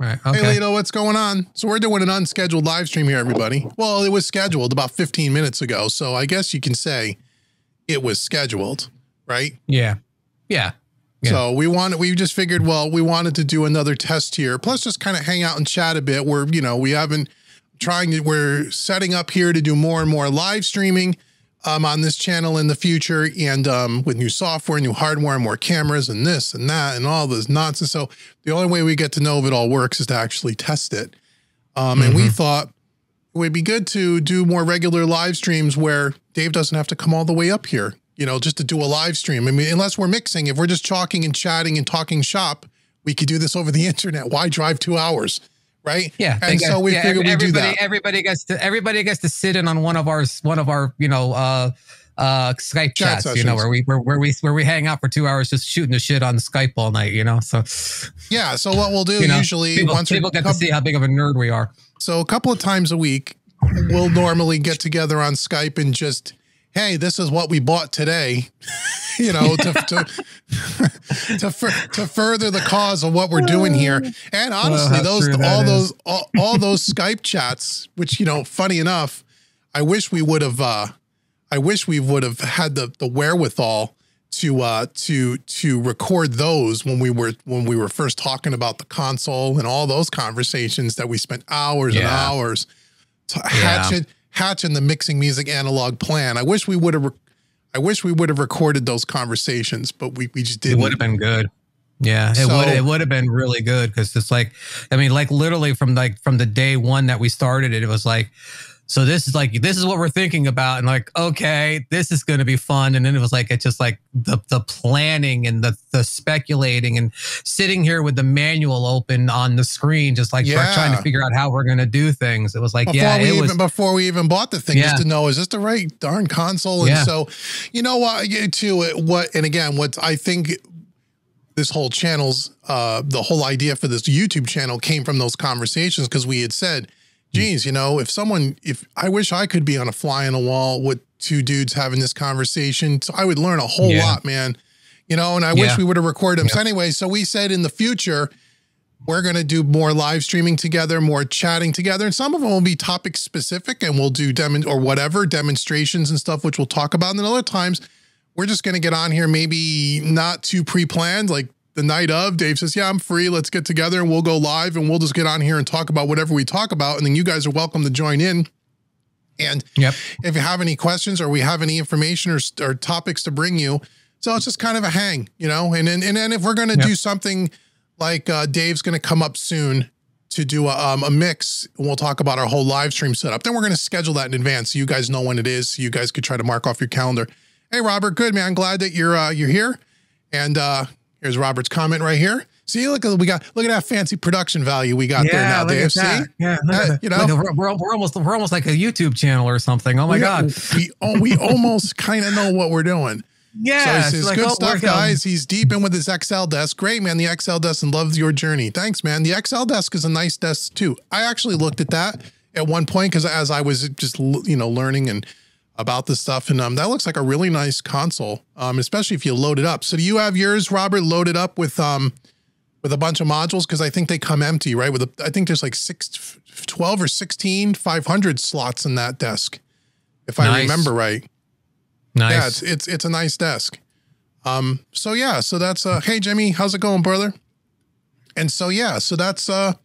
Right. Okay. Hey, Lito, what's going on? So we're doing an unscheduled live stream here, everybody. Well, it was scheduled about 15 minutes ago, so I guess you can say it was scheduled, right? Yeah. Yeah. Yeah. So we just figured, well, we wanted to do another test here, plus just kind of hang out and chat a bit. We're setting up here to do more and more live streaming on this channel in the future, and with new software, new hardware, and more cameras and this and that and all this nonsense. So the only way we get to know if it all works is to actually test it. And we thought it would be good to do more regular live streams where Dave doesn't have to come all the way up here, just to do a live stream. I mean, unless we're mixing, if we're just talking and chatting and talking shop, we could do this over the internet. Why drive 2 hours? Right. Yeah. And so we figured we'd do that. Everybody gets to sit in on one of our Skype chats, where we hang out for 2 hours just shooting the shit on Skype all night, So yeah. So what we'll do usually people get to see how big of a nerd we are. So a couple of times a week, we'll normally get together on Skype and just, hey, this is what we bought today, to further the cause of what we're doing here. And honestly, all those Skype chats, which, funny enough, I wish we would have had the wherewithal to record those when we were first talking about the console and all those conversations that we spent hours and hours hatching the mixing music analog plan. I wish we would have recorded those conversations, but we just didn't. It would have been good. Yeah, it would have been really good, because it's literally from the day one that we started it was like, so this is what we're thinking about, and okay, this is going to be fun. And then it was it's just the planning and the speculating and sitting here with the manual open on the screen, just trying to figure out how we're going to do things. It was before we even bought the thing, just to know, is this the right darn console? And so, what I think this whole channel's, the whole idea for this YouTube channel came from those conversations, because we had said, geez, if I wish I could be on a fly on the wall with two dudes having this conversation, so I would learn a whole lot, man, and I wish we would have recorded them. So anyway, so we said in the future, we're going to do more live streaming together, more chatting together. And some of them will be topic specific, and we'll do demonstrations and stuff, which we'll talk about. And then other times we're just going to get on here, maybe not too pre-planned, like the night of. Dave says, yeah, I'm free. Let's get together and we'll go live, and we'll just get on here and talk about whatever we talk about. And then you guys are welcome to join in. And if you have any questions, or we have any information or topics to bring you, so it's just kind of a hang, and then if we're going to do something like Dave's going to come up soon to do a mix, and we'll talk about our whole live stream setup. Then we're going to schedule that in advance, so you guys know when it is, so you guys could try to mark off your calendar. Hey, Robert, good, man. Glad that you're here. And here's Robert's comment right here. See, look at that fancy production value we got there now, Dave. See, we're almost like a YouTube channel or something. Oh my God, we almost kind of know what we're doing. Yeah, so he says, good stuff, guys. He's deep in with his XL desk. Great, man. The XL desk, and loves your journey. Thanks, man. The XL desk is a nice desk too. I actually looked at that at one point, because as I was just learning and about this stuff, and that looks like a really nice console, especially if you load it up. So do you have yours, Robert, loaded up with a bunch of modules? Because I think they come empty, right? I think there's like 12 or 16 500 slots in that desk, if I remember right. Nice. Yeah, it's a nice desk. So that's hey Jimmy, how's it going, brother? And so that's so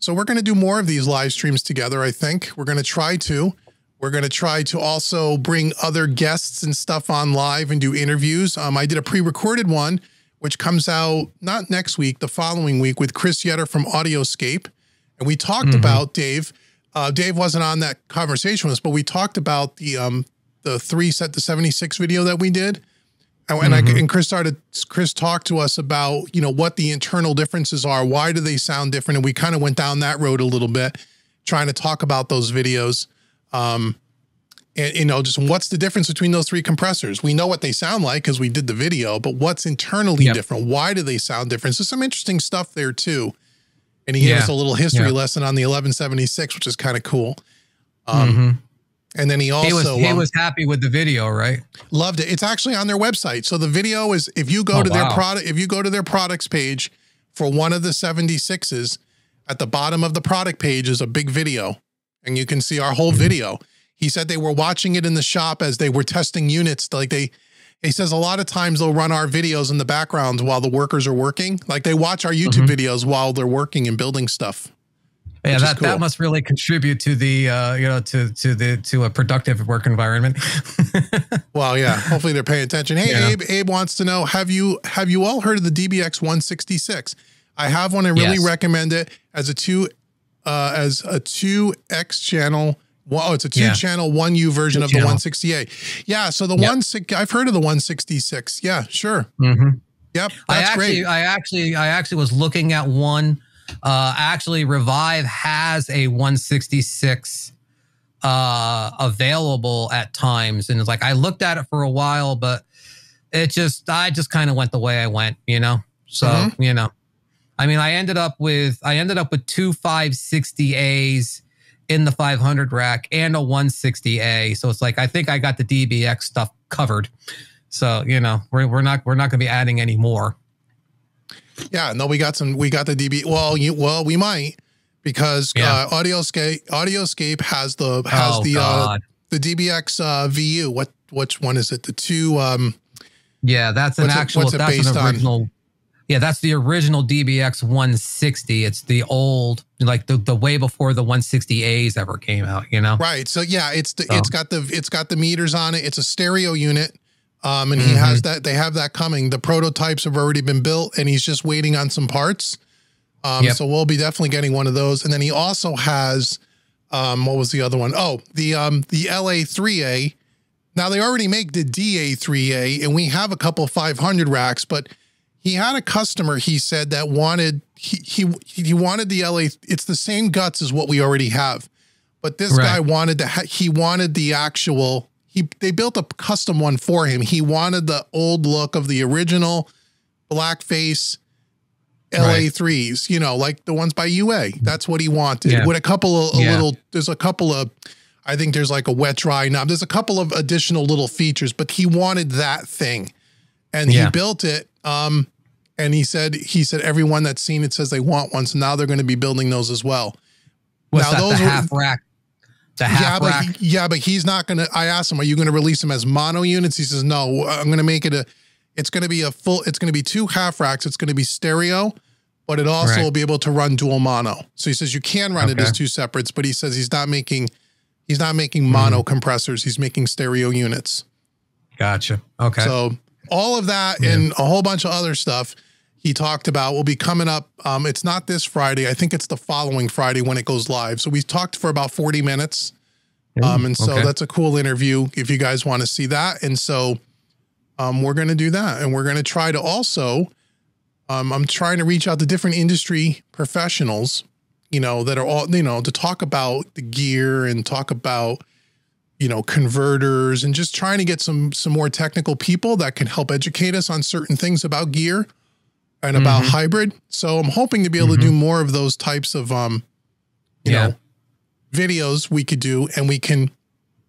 we're gonna do more of these live streams together. I think we're gonna try to. We're going to try to also bring other guests and stuff on live and do interviews. I did a pre-recorded one, which comes out not next week, the following week, with Chris Yetter from Audio-scape. And we talked about Dave. Dave wasn't on that conversation with us, but we talked about the 3 set to 76 video that we did. And Chris talked to us about, what the internal differences are. Why do they sound different? And we kind of went down that road a little bit, trying to talk about those videos. And just what's the difference between those 3 compressors? We know what they sound like because we did the video, but what's internally different? Why do they sound different? So some interesting stuff there too. And he gave us a little history lesson on the 1176, which is kind of cool. And then he also was happy with the video, right? Loved it. It's actually on their website. So the video is, if you go to their product, if you go to their products page for one of the 76s, At the bottom of the product page is a big video, and you can see our whole video. He said they were watching it in the shop as they were testing units. Like he says a lot of times they'll run our videos in the background while the workers are working. Like they watch our YouTube videos while they're working and building stuff. Yeah, that must really contribute to the to a productive work environment. Well, yeah. Hopefully they're paying attention. Hey, yeah. Abe wants to know, have you all heard of the DBX 166? I have one. I really recommend it as a 2X channel. Well, it's a 2-channel 1U version of the 168. Yeah, so the I've heard of the 166. Yeah, sure. Yep, that's great. I actually was looking at one. Actually, Revive has a 166 available at times, and it's like I looked at it for a while, but I just kind of went the way I went, you know. So you know, I mean, I ended up with 2 560As in the 500 rack and a 160A. So it's like I think I got the DBX stuff covered. So you know, we're not going to be adding any more. Yeah, no, we got the DB. Well, we might, because audio-scape has the DBX VU. Which one is it? The 2 yeah, that's an actual that's an original on? Yeah, that's the original DBX 160. It's the old, like the way before the 160As ever came out, you know? Right. So yeah, it's got the meters on it. It's a stereo unit. And he has that, they have that coming. The prototypes have already been built and he's just waiting on some parts. So we'll be definitely getting one of those. And then he also has, what was the other one? Oh, the LA3A. Now they already make the DA3A and we have a couple 500 racks, but he had a customer, he said, that wanted, he wanted the LA. It's the same guts as what we already have, but this guy wanted he wanted the actual, they built a custom one for him. He wanted the old look of the original blackface LA3s, you know, like the ones by UA. That's what he wanted. With a couple of there's a couple of, I think there's like a wet dry knob. There's a couple of additional little features, but he wanted that thing and he built it. And he said everyone that's seen it says they want one. So now they're going to be building those as well. What's now those the half rack? The half rack. But he's not going to, I asked him, are you going to release them as mono units? He says, no, I'm going to make it it's going to be it's going to be 2 half racks. It's going to be stereo, but it also will be able to run dual mono. So he says you can run it as 2 separates, but he says he's not making mono compressors. He's making stereo units. Gotcha. Okay. So all of that and a whole bunch of other stuff he talked about will be coming up. It's not this Friday. I think it's the following Friday when it goes live. So we talked for about 40 minutes. And so that's a cool interview if you guys want to see that. And so we're going to do that. And we're going to try to also, I'm trying to reach out to different industry professionals, you know, that are all, you know, to talk about the gear and talk about, you know, converters and just trying to get some more technical people that can help educate us on certain things about gear and about hybrid. So I'm hoping to be able to do more of those types of, you know, videos we could do, and we can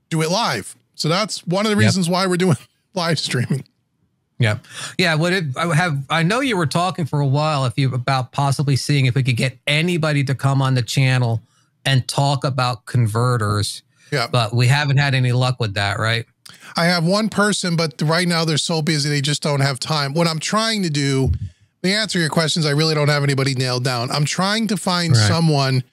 do it live. So that's one of the reasons why we're doing live streaming. Yeah. I know you were talking for a while about possibly seeing if we could get anybody to come on the channel and talk about converters. Yeah. But we haven't had any luck with that, right? I have one person, but right now they're so busy, they just don't have time. What I'm trying to do, to answer your questions, I really don't have anybody nailed down. I'm trying to find someone,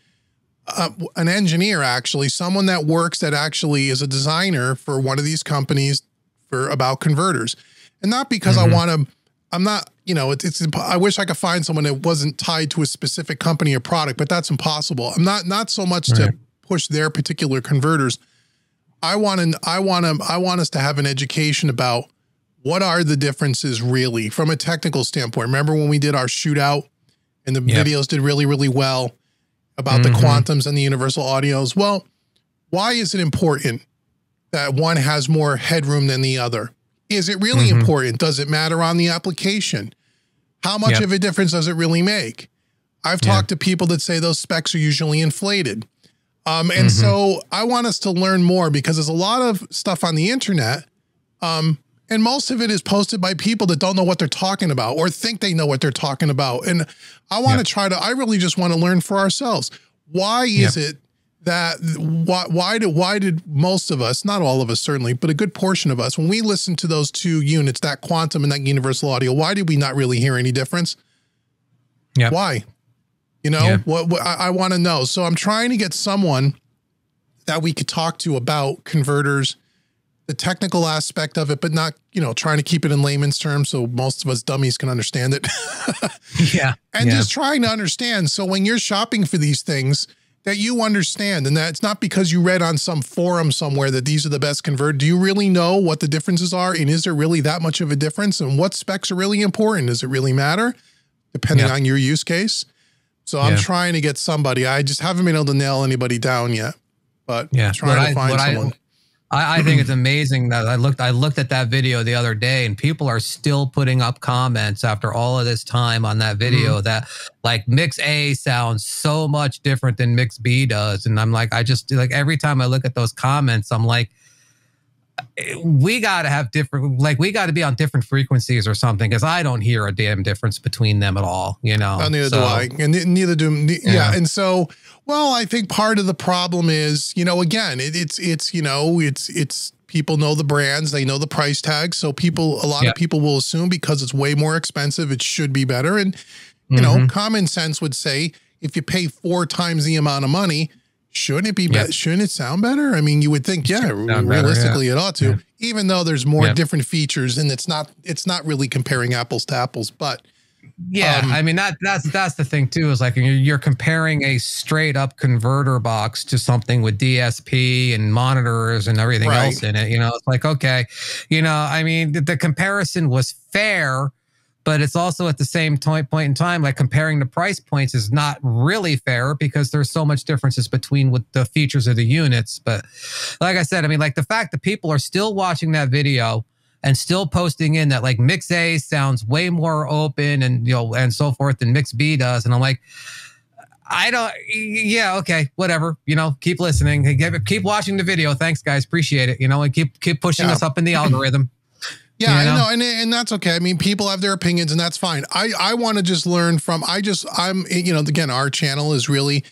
an engineer, actually, someone that works that actually is a designer for one of these companies about converters. And not because I want to, I'm not, you know, I wish I could find someone that wasn't tied to a specific company or product, but that's impossible. I'm not so much to push their particular converters. I want us to have an education about what are the differences really from a technical standpoint. Remember when we did our shootout and the videos did really, really well about the quantums and the universal audios? Well, why is it important that one has more headroom than the other? Is it really important? Does it matter on the application? How much of a difference does it really make? I've talked to people that say those specs are usually inflated. So I want us to learn more, because there's a lot of stuff on the internet. And most of it is posted by people that don't know what they're talking about or think they know what they're talking about. And I want to I really just want to learn for ourselves. Why is it that, why did most of us, not all of us certainly, but a good portion of us, when we listened to those two units, that quantum and that universal audio, why did we not really hear any difference? Yeah. Why? You know, what I want to know. So I'm trying to get someone that we could talk to about converters, the technical aspect of it, but not, you know, trying to keep it in layman's terms so most of us dummies can understand it. And just trying to understand. So when you're shopping for these things, that you understand, and that it's not because you read on some forum somewhere that these are the best convert. Do you really know what the differences are? And is there really that much of a difference? And what specs are really important? Does it really matter? Depending on your use case. So I'm trying to get somebody. I just haven't been able to nail anybody down yet, but trying to find someone. I think it's amazing that I looked at that video the other day, and people are still putting up comments after all of this time on that video that like mix A sounds so much different than mix B does. And I'm like, I just like every time I look at those comments, I'm like, we got to have different, like we got to be on different frequencies or something, because I don't hear a damn difference between them at all, you know. Neither do I, and neither do and so, well, I think part of the problem is, you know, again, it's you know, it's people know the brands, they know the price tag, so a lot of people will assume because it's way more expensive, it should be better, and you know, common sense would say if you pay 4 times the amount of money, shouldn't it be better? Shouldn't it sound better? I mean, you would think, realistically it ought to, even though there's more different features, and it's not really comparing apples to apples, but I mean, that's the thing too, is like you're comparing a straight up converter box to something with DSP and monitors and everything else in it. You know, it's like, okay, you know, I mean, the comparison was fair, but it's also at the same point in time, like comparing the price points is not really fair because there's so much differences between what the features of the units. But like I said, I mean, like the fact that people are still watching that video and still posting in that like mix A sounds way more open and, you know, and so forth than mix B does. And I'm like, okay, whatever, you know, keep listening, keep watching the video. Thanks guys. Appreciate it. You know, and keep pushing us up in the algorithm. Yeah, you know? I know, and that's okay. I mean, people have their opinions, and that's fine. I want to just learn from. I'm you know, again, our channel is really,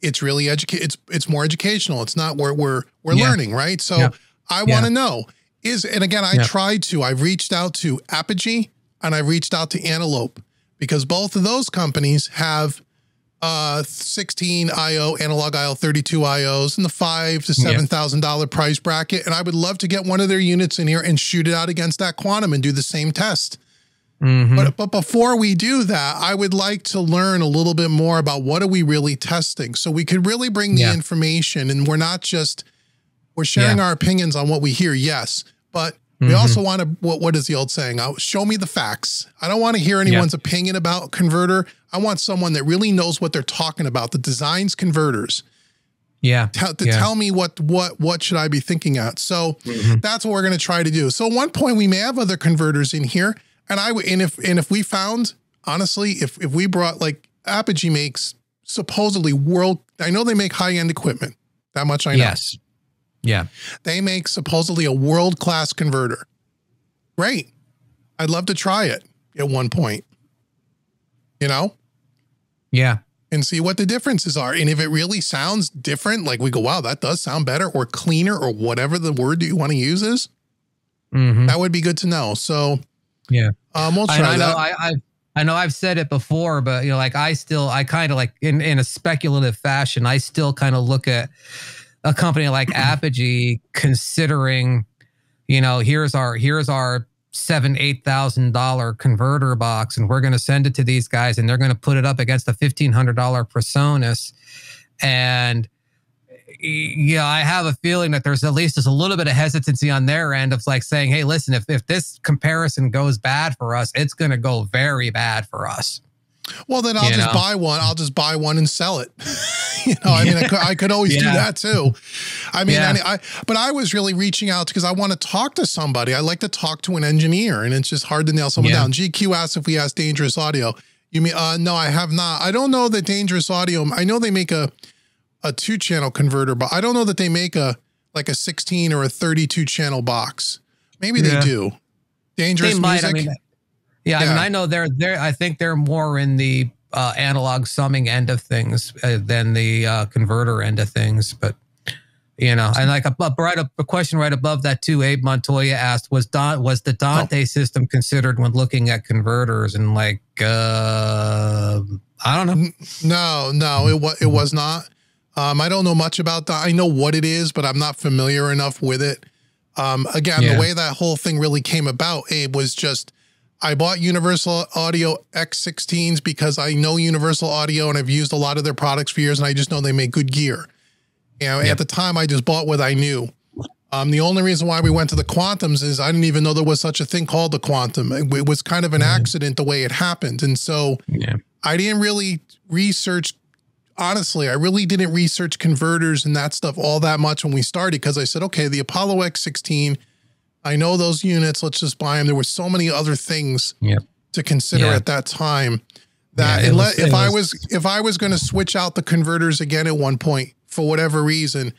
it's really it's more educational. It's not where we're learning, right? So I want to know and again, I've reached out to Apogee and I've reached out to Antelope, because both of those companies have 16 IO, analog IO, 32 IOs in the $5,000 to $7,000 price bracket. And I would love to get one of their units in here and shoot it out against that quantum and do the same test. But before we do that, I would like to learn a little bit more about what are we really testing, so we could really bring the information, and we're sharing our opinions on what we hear. Yes. But we also want to, what is the old saying? Show me the facts. I don't want to hear anyone's opinion about converter. I want someone that really knows what they're talking about, that designs converters. Tell me what should I be thinking at. So that's what we're going to try to do. So at one point we may have other converters in here, and if we found, honestly, if we brought, like, Apogee makes supposedly I know they make high-end equipment. That much I know. Yes. Yeah. They make supposedly a world-class converter. Great. I'd love to try it at one point, you know? Yeah. And see what the differences are. And if it really sounds different, like we go, wow, that does sound better or cleaner or whatever the word that you want to use is, that would be good to know. So we'll try that. I know I've said it before, but, you know, like I kind of like in a speculative fashion, I still kind of look at a company like Apogee, considering, you know, here's our $7,000-8,000 converter box, and we're going to send it to these guys, and they're going to put it up against the $1,500 PreSonus. And yeah, I have a feeling that there's at least just a little bit of hesitancy on their end of like saying, hey, listen, if this comparison goes bad for us, it's going to go very bad for us. Well, then I'll just buy one. I'll just buy one and sell it. You know, I mean, I could always do that too. I mean, but I was really reaching out because I want to talk to somebody. I like to talk to an engineer, and it's just hard to nail someone down. GQ asked if we asked Dangerous Audio. You mean, no, I have not. I don't know that Dangerous Audio, I know they make a 2-channel converter, but I don't know that they make like a 16 or a 32 channel box. Maybe they do. Dangerous They might. music. I mean, yeah. I mean, I know they're. I think they're more in the analog summing end of things than the converter end of things. But you know, and like a question right above that too. Abe Montoya asked, was the Dante system considered when looking at converters? And like, I don't know. No, it was not. I don't know much about that. I know what it is, but I'm not familiar enough with it. Again, the way that whole thing really came about, Abe, was just I bought Universal Audio X16s because I know Universal Audio and I've used a lot of their products for years, and I just know they make good gear. You know, at the time, I just bought what I knew. The only reason why we went to the Quantums is I didn't even know there was such a thing called the Quantum. It was kind of an accident the way it happened. And so I didn't really research. Honestly, I really didn't research converters and that stuff all that much when we started, because I said, okay, the Apollo X16, I know those units, let's just buy them. There were so many other things to consider at that time that if I was going to switch out the converters again at one point for whatever reason,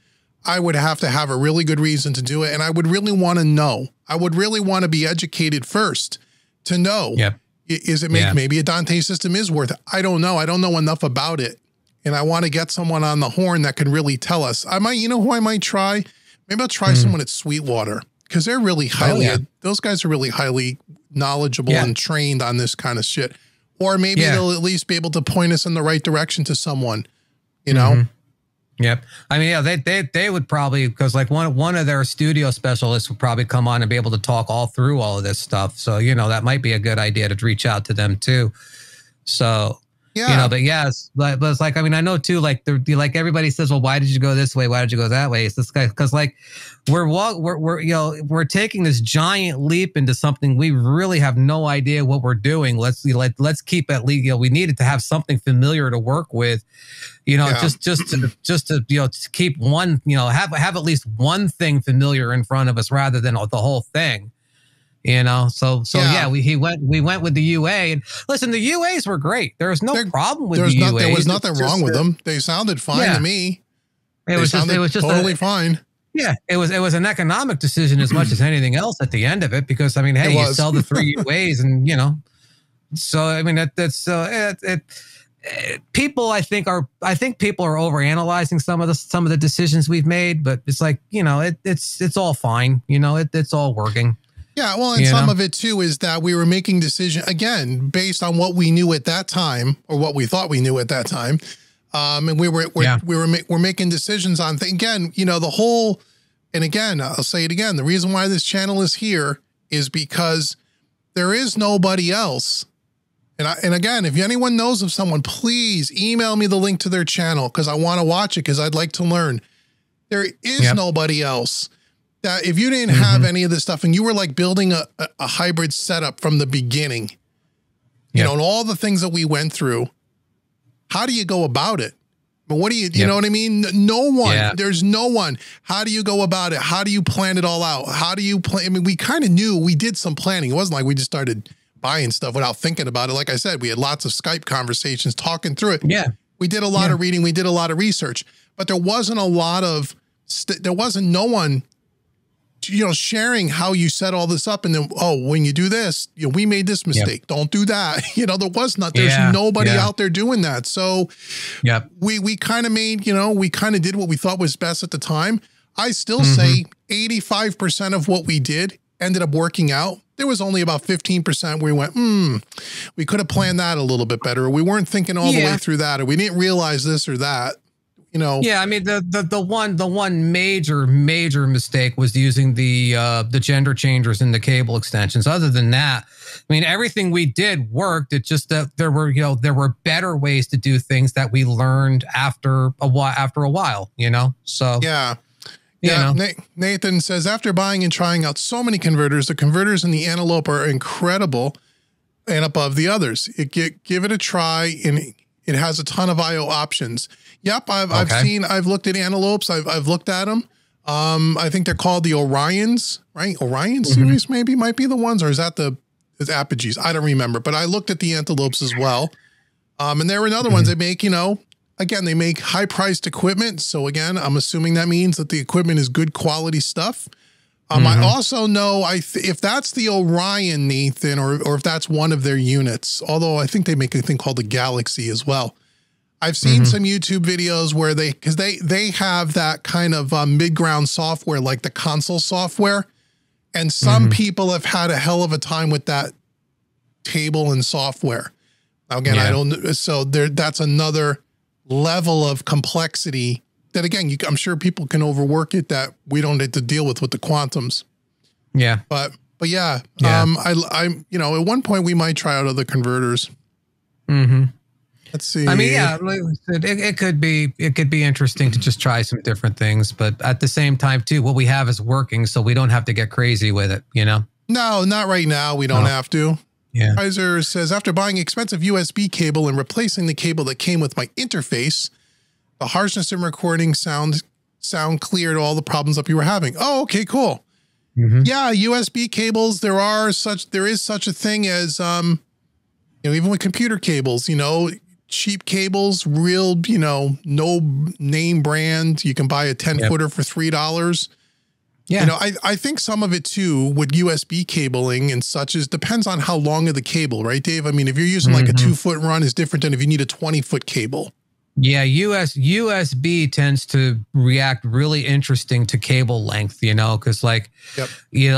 I would have to have a really good reason to do it. And I would really want to know. I would really want to be educated first to know, is it maybe a Dante system is worth it? I don't know. I don't know enough about it. And I want to get someone on the horn that can really tell us. I might, you know who I might try? Maybe I'll try someone at Sweetwater, because they're really highly, those guys are really highly knowledgeable and trained on this kind of shit. Or maybe they'll at least be able to point us in the right direction to someone, you know? Yep. I mean, they would probably, because like one of their studio specialists would probably come on and be able to talk all through all of this stuff. So, you know, that might be a good idea to reach out to them too. So, you know, but but it's like, I mean, I know too, like like everybody says, well, why did you go this way? Why did you go that way? It's this guy, because like we're taking this giant leap into something we really have no idea what we're doing. Let's keep at least, you know, we needed to have something familiar to work with, you know, just to, you know, to keep one, you know, have at least one thing familiar in front of us rather than the whole thing. You know, so we went with the UA, and listen, the UAs were great. There was no problem with the UAs. There was nothing wrong with them. They sounded fine to me. It was just totally fine. Yeah, it was an economic decision as much as anything else at the end of it, because I mean, hey, you sell the 3 UAs, and you know, so I mean people I think people are overanalyzing some of the decisions we've made, but it's like, you know, it's all fine, you know, it's all working. Yeah, well, and some of it too is that we were making decisions again based on what we knew at that time, or what we thought we knew at that time, and we're making decisions on things. Again, you know, the whole, and again, I'll say it again, the reason why this channel is here is because there is nobody else. And again, if anyone knows of someone, please email me the link to their channel, because I want to watch it, because I'd like to learn. There is nobody else. That if you didn't have any of this stuff and you were like building a hybrid setup from the beginning, you know, and all the things that we went through, how do you go about it? But what do you know what I mean? No one, there's no one. How do you go about it? How do you plan it all out? How do you plan? I mean, we kind of knew, we did some planning. It wasn't like we just started buying stuff without thinking about it. Like I said, we had lots of Skype conversations talking through it. Yeah. We did a lot of reading. We did a lot of research, but there wasn't a lot of, no one, you know, sharing how you set all this up. And then, oh, when you do this, you know, we made this mistake. Don't do that. You know, there's nobody out there doing that. So we kind of made, you know, we kind of did what we thought was best at the time. I still say 85% of what we did ended up working out. There was only about 15% where we went, we could have planned that a little bit better. Or we weren't thinking all the way through that, or we didn't realize this or that. You know, I mean, the one major mistake was using the gender changers in the cable extensions. Other than that, I mean, everything we did worked. It's just that there were better ways to do things that we learned after a while, you know? So yeah. Nathan says, after buying and trying out so many converters, the converters in the Antelope are incredible and above the others. Give it a try, and it has a ton of IO options. Yep, I've looked at Antelopes. I've looked at them. I think they're called the Orions, right? Orion series might be the ones, or is that it's Apogees? I don't remember, but I looked at the Antelopes as well. And there were another ones they make, you know, again, they make high priced equipment. So again, I'm assuming that means that the equipment is good quality stuff. I also know if that's the Orion, Nathan, or if that's one of their units, although I think they make a thing called the Galaxy as well. I've seen some YouTube videos where because they have that kind of mid-ground software, like the console software. And some people have had a hell of a time with that table and software. Now, again, I don't, so that's another level of complexity that, again, I'm sure people can overwork it that we don't have to deal with the quantums. Yeah. But yeah. I'm, at one point we might try out other converters. Let's see. I mean, yeah, like I said, it could be interesting to just try some different things, but at the same time too, what we have is working, so we don't have to get crazy with it, No, not right now. We don't have to. Yeah. Kaiser says, after buying expensive USB cable and replacing the cable that came with my interface, the harshness and recording sound cleared all the problems that you were having. Oh, okay, cool. Yeah, USB cables. There is such a thing as, even with computer cables, cheap cables, real, no name brand. You can buy a 10-footer for $3. Yeah. I think some of it too with USB cabling and such depends on how long of the cable, right, Dave? I mean, if you're using like a 2-foot run is different than if you need a 20-foot cable. Yeah. USB tends to react really interesting to cable length, cause like, you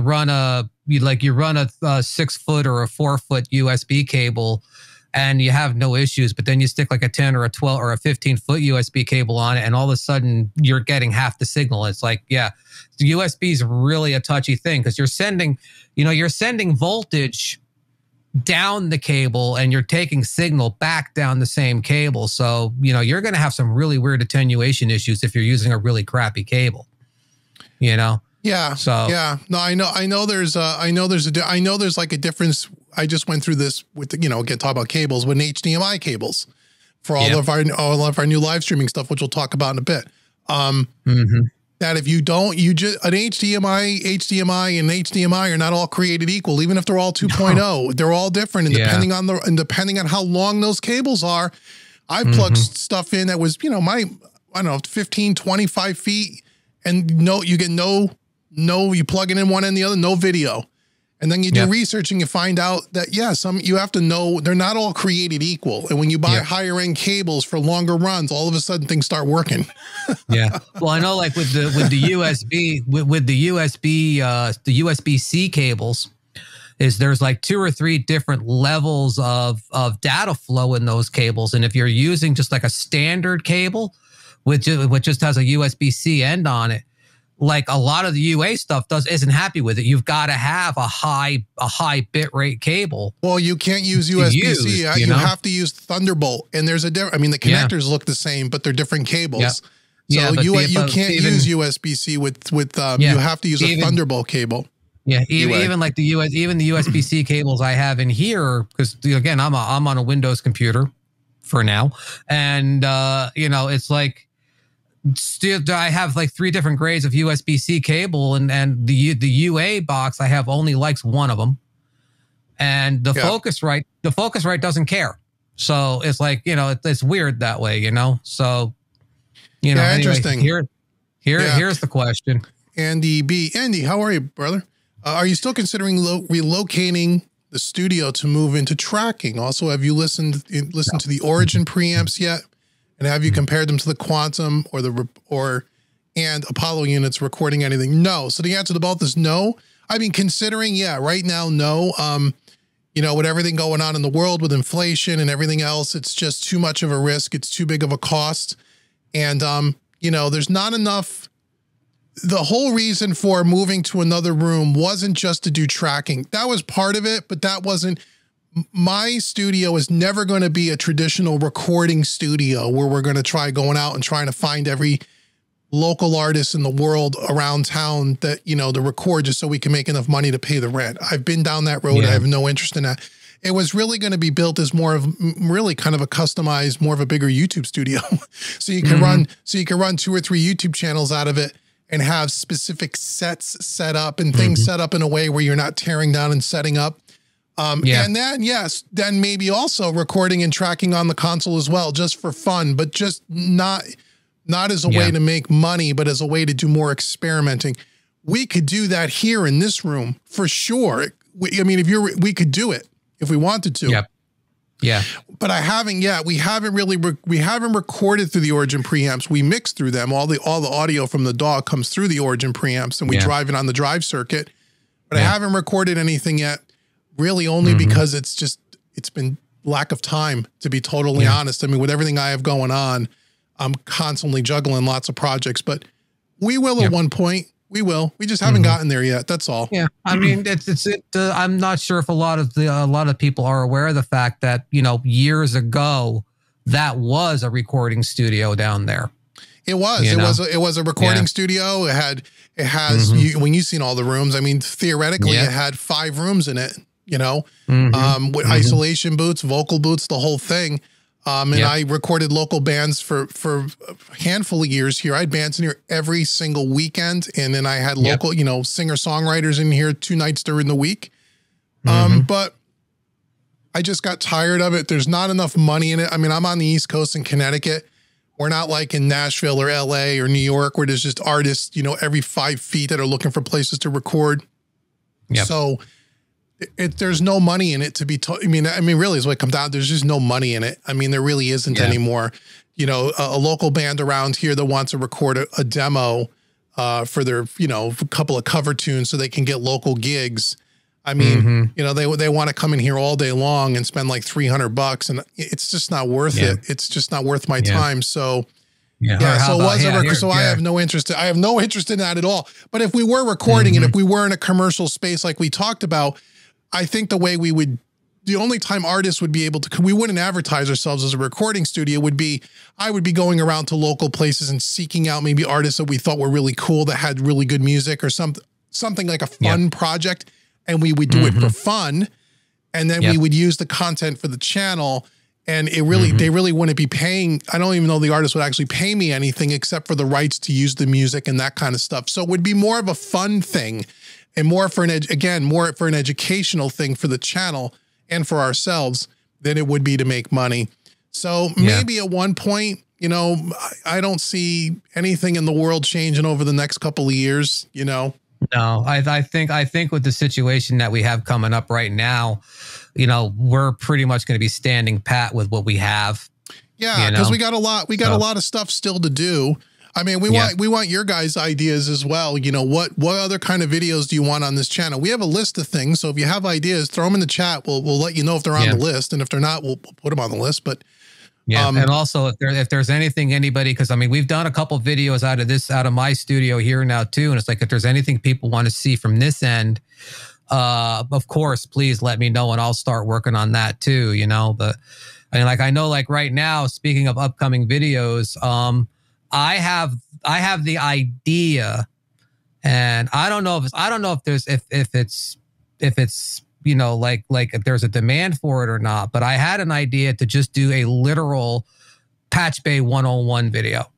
run a 6-foot or a 4-foot USB cable and you have no issues, but then you stick like a 10 or a 12 or a 15-foot USB cable on it, and all of a sudden you're getting half the signal. It's like, the USB is really a touchy thing because you're sending voltage down the cable and you're taking signal back down the same cable. So, you're going to have some really weird attenuation issues if you're using a really crappy cable, Yeah. So yeah, no, I know there's like a difference. I just went through this with, again, talk about cables with HDMI cables for all of our new live streaming stuff, which we'll talk about in a bit. That if you don't, an HDMI and HDMI are not all created equal, even if they're all 2.0, they're all different. And depending on how long those cables are, I plugged stuff in that was, 15, 25 feet and you get you plug it in one and the other, no video. And then you do research and you find out that, you have to know they're not all created equal. And when you buy higher end cables for longer runs, all of a sudden things start working. Well, I know like with the USB, the USB-C cables there's like 2 or 3 different levels of data flow in those cables. And if you're using just like a standard cable, which just has a USB-C end on it, like a lot of the UA stuff isn't happy with it. You've got to have a high bit rate cable. Well, you can't use USB-C. You have to use Thunderbolt. And there's a difference. I mean, the connectors look the same, but they're different cables. So you can't use USB-C with you have to use a Thunderbolt cable. Yeah, even like the USB-C cables I have in here, because again, I'm on a Windows computer for now, and it's like. Still, I have like 3 different grades of USB-C cable, and the UA box I have only likes one of them, and the Focusrite doesn't care. So it's like it's weird that way, So anyway, interesting. Here's the question. Andy, how are you, brother? Are you still considering relocating the studio to move into tracking? Also, have you listened to the Origin preamps yet? And have you compared them to the Quantum and Apollo units recording anything? No. So the answer to both is no. I mean, considering, right now, no. With everything going on in the world with inflation and everything else, it's just too much of a risk. It's too big of a cost. And, there's not enough. The whole reason for moving to another room wasn't just to do tracking. That was part of it, but that wasn't. My studio is never going to be a traditional recording studio where we're going to try going out and trying to find every local artist in the world around town that, to record just so we can make enough money to pay the rent. I've been down that road. I have no interest in that. It was really going to be built as more of really kind of a customized, more of a bigger YouTube studio. So you can run 2 or 3 YouTube channels out of it and have specific sets set up and things set up in a way where you're not tearing down and setting up. And then, then maybe also recording and tracking on the console as well, just for fun, but just not as a way to make money, but as a way to do more experimenting. we could do that here in this room for sure. I mean, we could do it if we wanted to. Yep. Yeah. But I haven't yet. We haven't recorded through the Origin preamps. We mix through them. All the audio from the DAW comes through the Origin preamps, and we drive it on the drive circuit. But I haven't recorded anything yet, really only because it's been lack of time, to be totally honest. I mean, with everything I have going on, I'm constantly juggling lots of projects, but we will at one point. We will. We just haven't gotten there yet. That's all. Yeah. I mean, I'm not sure if a lot of people are aware of the fact that, you know, years ago, that was a recording studio down there. It was. It was a recording studio. It has when you've seen all the rooms. I mean, theoretically, it had 5 rooms in it. You know, with isolation booths, vocal booths, the whole thing. And I recorded local bands for a handful of years here. I had bands in here every single weekend. And then I had local, you know, singer-songwriters in here 2 nights during the week. But I just got tired of it. There's not enough money in it. I mean, I'm on the East Coast in Connecticut. We're not like in Nashville or LA or New York, where there's just artists, you know, every 5 feet that are looking for places to record. So there's no money in it to be I mean, really is what it comes down. There's just no money in it. I mean, there really isn't anymore. You know, a local band around here that wants to record a demo for their, you know, a couple of cover tunes so they can get local gigs. I mean, you know, they want to come in here all day long and spend like $300, and it's just not worth it. It's just not worth my time. So I have no interest. I have no interest in that at all. But if we were recording and if we were in a commercial space like we talked about, I think the only time artists would be able to, we wouldn't advertise ourselves as a recording studio, would be, I would be going around to local places and seeking out maybe artists that we thought were really cool, that had really good music, or something like a fun project. And we would do it for fun. And then we would use the content for the channel. And it really, they really wouldn't be paying. I don't even know the artist would actually pay me anything except for the rights to use the music and that kind of stuff. So it would be more of a fun thing. And more for an educational thing for the channel and for ourselves than it would be to make money. So maybe at one point, you know, I don't see anything in the world changing over the next couple of years, you know. No, I think with the situation that we have coming up right now, you know, we're pretty much going to be standing pat with what we have. Yeah, because we got a lot of stuff still to do. I mean, we want your guys' ideas as well. You know, what other kind of videos do you want on this channel? We have a list of things. So if you have ideas, throw them in the chat. We'll let you know if they're on the list. And if they're not, we'll put them on the list. But and also if there's anything, anybody, because I mean, we've done a couple videos out of my studio here now too. And it's like, if there's anything people want to see from this end, of course, please let me know and I'll start working on that too, you know. But I mean, like, I know, like right now, speaking of upcoming videos, I have the idea, and I don't know if it's you know, like if there's a demand for it or not, but I had an idea to just do a literal Patch Bay 101 video,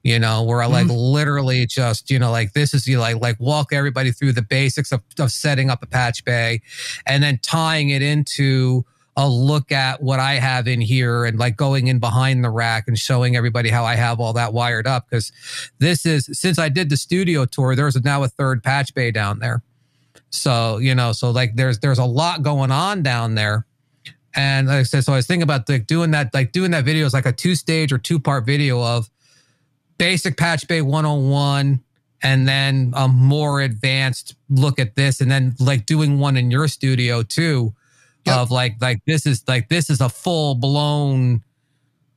you know, where I like literally just, you know, like this is, you know, like walk everybody through the basics of setting up a Patch Bay and then tying it into a look at what I have in here and like going in behind the rack and showing everybody how I have all that wired up. Because this is, since I did the studio tour, there's now a 3rd Patch Bay down there. So, you know, so like there's a lot going on down there. And like I said, so I was thinking about like doing that video is like a 2-stage or 2-part video of basic Patch Bay 101 and then a more advanced look at this, and then like doing one in your studio too. Of like this is a full blown,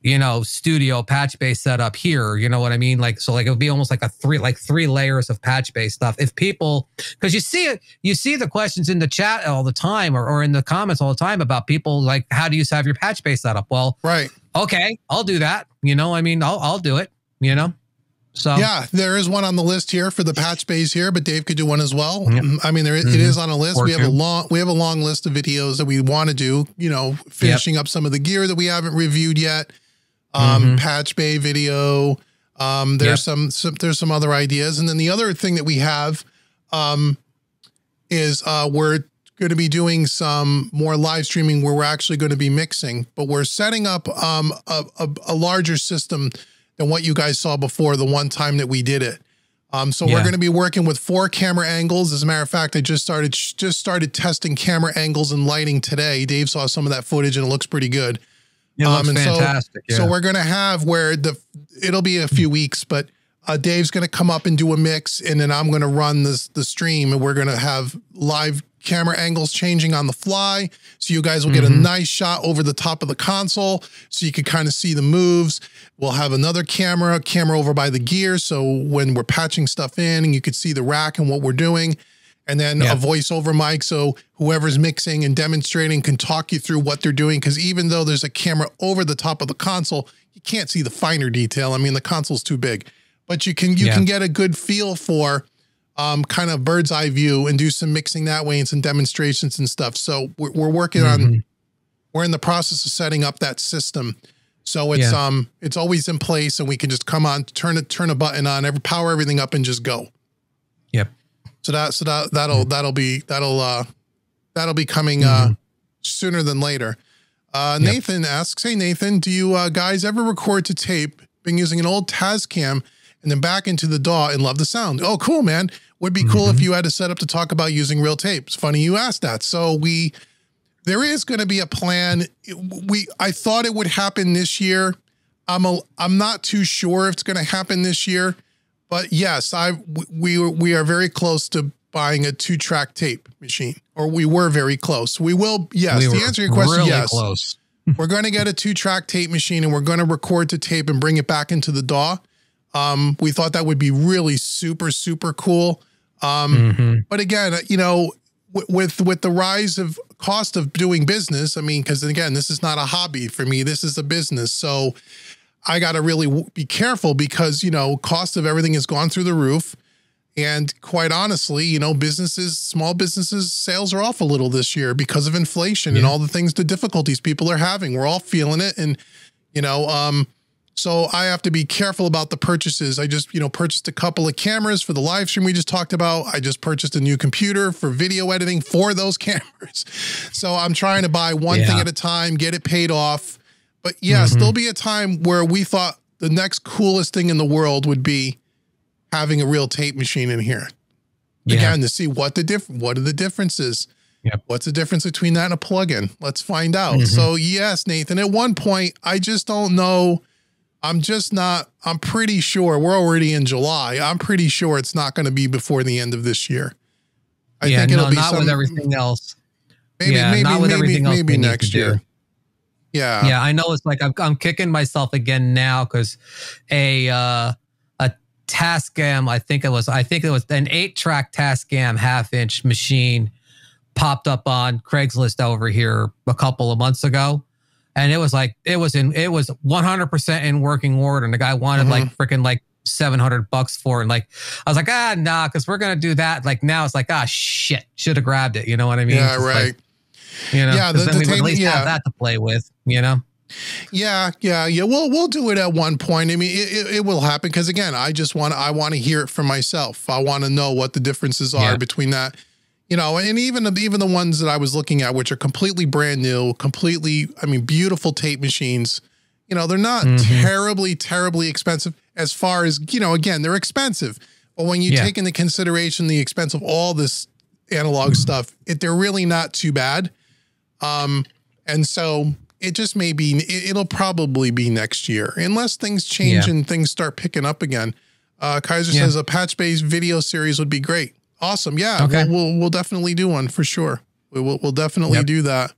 you know, studio Patch Bay setup here. You know what I mean? Like, so like it would be almost like 3 layers of Patch Bay stuff. If people, because you see the questions in the chat all the time or in the comments all the time about people like, how do you have your Patch Bay setup? Well, okay, I'll do that. You know, I mean, I'll do it, you know? So yeah, there is one on the list here for the Patch Bays here, but Dave could do one as well. I mean, it is on a list. We have a long list of videos that we want to do, you know, finishing up some of the gear that we haven't reviewed yet. Patch Bay video. There's some other ideas. And then the other thing that we have, is, we're going to be doing some more live streaming where we're actually going to be mixing, but we're setting up, a larger system than what you guys saw before the one time that we did it. So we're going to be working with 4 camera angles. As a matter of fact, I just started testing camera angles and lighting today. Dave saw some of that footage and it looks pretty good. It looks fantastic. So we're going to have where it'll be a few weeks, but Dave's going to come up and do a mix, and then I'm going to run the stream, and we're going to have live camera angles changing on the fly. So you guys will get a nice shot over the top of the console so you can kind of see the moves. We'll have another camera over by the gear. So when we're patching stuff in, and you could see the rack and what we're doing, and then a voiceover mic. So whoever's mixing and demonstrating can talk you through what they're doing. Cause even though there's a camera over the top of the console, you can't see the finer detail. I mean, the console's too big, but you can get a good feel for kind of bird's eye view and do some mixing that way and some demonstrations and stuff. So we're working on, we're in the process of setting up that system. So it's always in place, and we can just come on, turn a button on, power everything up and just go. Yep. So that'll be coming sooner than later. Nathan asks, hey Nathan, do you guys ever record to tape? Been using an old Tascam and then back into the DAW and love the sound. Oh, cool, man. Would be cool if you had a setup to talk about using real tape. It's funny you asked that. So there is going to be a plan. I thought it would happen this year. I'm not too sure if it's going to happen this year, but yes, we are very close to buying a 2-track tape machine, or we were very close. We will. Yes. To answer your question, really yes. Close. We're going to get a 2-track tape machine, and we're going to record to tape and bring it back into the DAW. We thought that would be really super, super cool. But again, you know, with the rise of cost of doing business, I mean, because again, this is not a hobby for me. This is a business. So I got to really be careful because, you know, cost of everything has gone through the roof. And quite honestly, you know, small businesses, sales are off a little this year because of inflation and all the things, the difficulties people are having. We're all feeling it. And, you know, so I have to be careful about the purchases. I just, you know, purchased a couple of cameras for the live stream we just talked about. I just purchased a new computer for video editing for those cameras. So I'm trying to buy one thing at a time, get it paid off. But yes, there'll be a time where we thought the next coolest thing in the world would be having a real tape machine in here. Again, to see what are the differences. What's the difference between that and a plugin? Let's find out. So yes, Nathan, at one point, I just don't know. I'm pretty sure we're already in July. I'm pretty sure it's not going to be before the end of this year. I think it'll be not with everything else. Maybe next year. Yeah. I know it's like, I'm kicking myself again now because a Tascam, I think it was an 8-track Tascam 1/2-inch machine popped up on Craigslist over here a couple of months ago. And it was 100% in working order. And the guy wanted like freaking like $700 for it. And like, I was like, nah, cause we're going to do that. Like now it's like, shit, should have grabbed it. You know what I mean? Yeah, right. Like, you know, then we would at least have that to play with, you know? Yeah. We'll do it at one point. I mean, it will happen. Cause again, I want to hear it for myself. I want to know what the differences are between that, you know, and even the ones that I was looking at, which are completely brand new, beautiful tape machines, you know, they're not terribly expensive as far as, you know, again, they're expensive, but when you take into consideration the expense of all this analog stuff, they're really not too bad. And so it just it'll probably be next year unless things change and things start picking up again. Kaiser says a patch-based video series would be great. Awesome. Yeah. Okay. We'll definitely do one for sure. We'll definitely do that.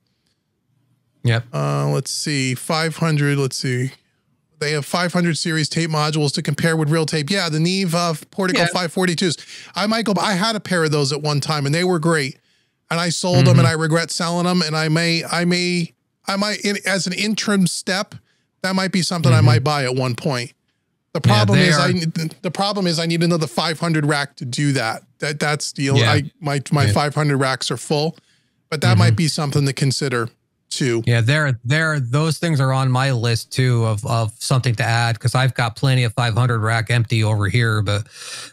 Yep. Let's see. 500. Let's see. They have 500 series tape modules to compare with real tape. Yeah. The Neve Portico 542s. I had a pair of those at one time and they were great. And I sold them and I regret selling them. And I might, as an interim step, that might be something I might buy at one point. The problem is I need another 500 rack to do that. That's the my 500 racks are full, but that might be something to consider too. Yeah, those things are on my list too of something to add because I've got plenty of 500 rack empty over here. But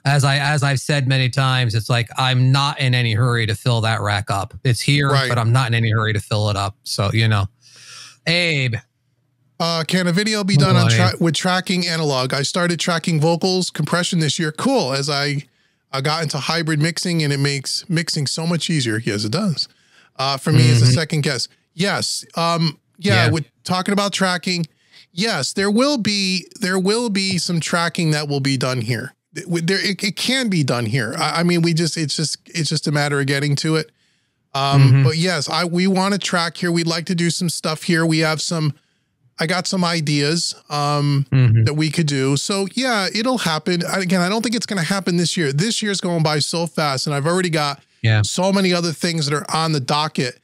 as I've said many times, it's like I'm not in any hurry to fill that rack up. It's here, but I'm not in any hurry to fill it up. So you know, Abe. Can a video be done with tracking analog? I started tracking vocals compression this year. Cool. As I got into hybrid mixing, and it makes mixing so much easier. Yes, it does. For me as a second guess. Yes. With talking about tracking. Yes, there will be some tracking that will be done here. It can be done here. I mean, it's just a matter of getting to it. But yes, we want to track here. We'd like to do some stuff here. I got some ideas that we could do. So yeah, it'll happen. Again, I don't think it's going to happen this year. This year's going by so fast, and I've already got so many other things that are on the docket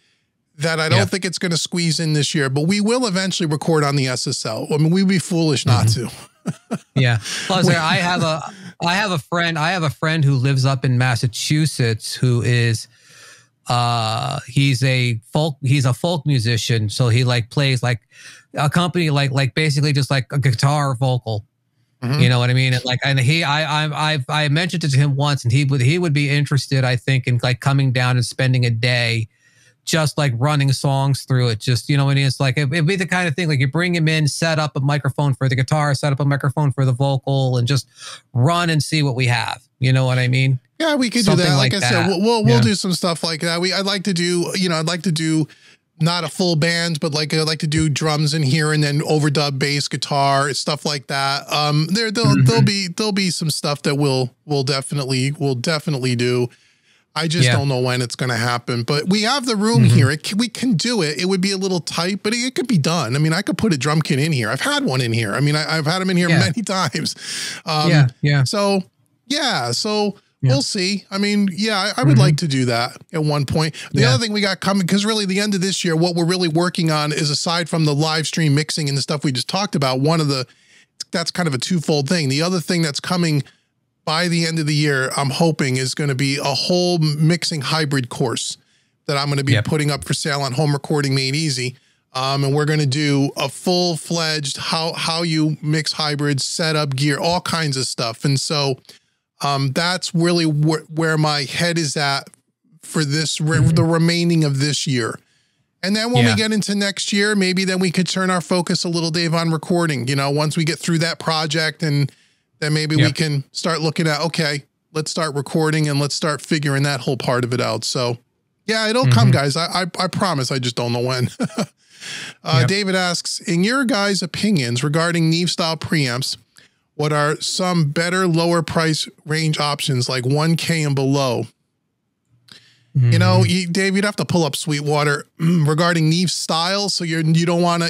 that I don't think it's going to squeeze in this year. But we will eventually record on the SSL. I mean, we'd be foolish not to. Yeah. Plus, I have a friend who lives up in Massachusetts who is he's a folk musician, so he like plays like a company like basically just like a guitar vocal. You know what I mean? And I mentioned it to him once, and he would be interested, I think, in like coming down and spending a day just like running songs through it. Just, you know what I mean? It's like, it'd be the kind of thing, like you bring him in, set up a microphone for the guitar, set up a microphone for the vocal, and just run and see what we have. You know what I mean? Yeah, we could do that. Like I said, we'll do some stuff like that. I'd like to do not a full band, but like I like to do drums in here and then overdub bass guitar, stuff like that. There'll be some stuff that we'll definitely do. I just don't know when it's going to happen, but we have the room here. We can do it. It would be a little tight, but it could be done. I mean, I could put a drum kit in here. I've had one in here. I mean, I've had them in here many times. So we'll see. I mean, I would like to do that at one point. The other thing we got coming, because really the end of this year, what we're really working on is, aside from the live stream mixing and the stuff we just talked about, that's kind of a twofold thing. The other thing that's coming by the end of the year, I'm hoping, is going to be a whole mixing hybrid course that I'm going to be putting up for sale on Home Recording Made Easy. And we're going to do a full-fledged how you mix hybrids, setup, gear, all kinds of stuff. And so that's really where my head is at for this, the remaining of this year. And then when we get into next year, maybe then we could turn our focus a little, Dave, on recording. You know, once we get through that project, and then maybe we can start looking at, okay, let's start recording and let's start figuring that whole part of it out. So yeah, it'll come, guys. I promise. I just don't know when. David asks, in your guys' opinions regarding Neve style preamps, what are some better lower price range options like 1K and below? You know, Dave, you'd have to pull up Sweetwater regarding Neve style. So you don't want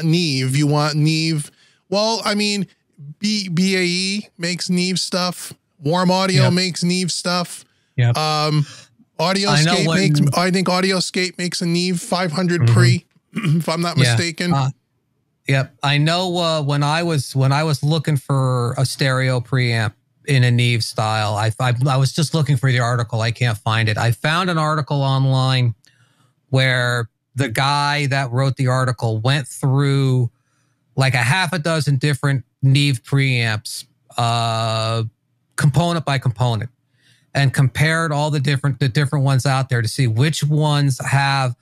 Neve. You want Neve. Well, I mean, BAE makes Neve stuff. Warm Audio makes Neve stuff. audio-scape I think audio-scape makes a Neve 500 pre, if I'm not mistaken. I know when I was looking for a stereo preamp in a Neve style, I was just looking for the article. I can't find it. I found an article online where the guy that wrote the article went through like a half a dozen different Neve preamps, component by component, and compared all the different ones out there to see which ones have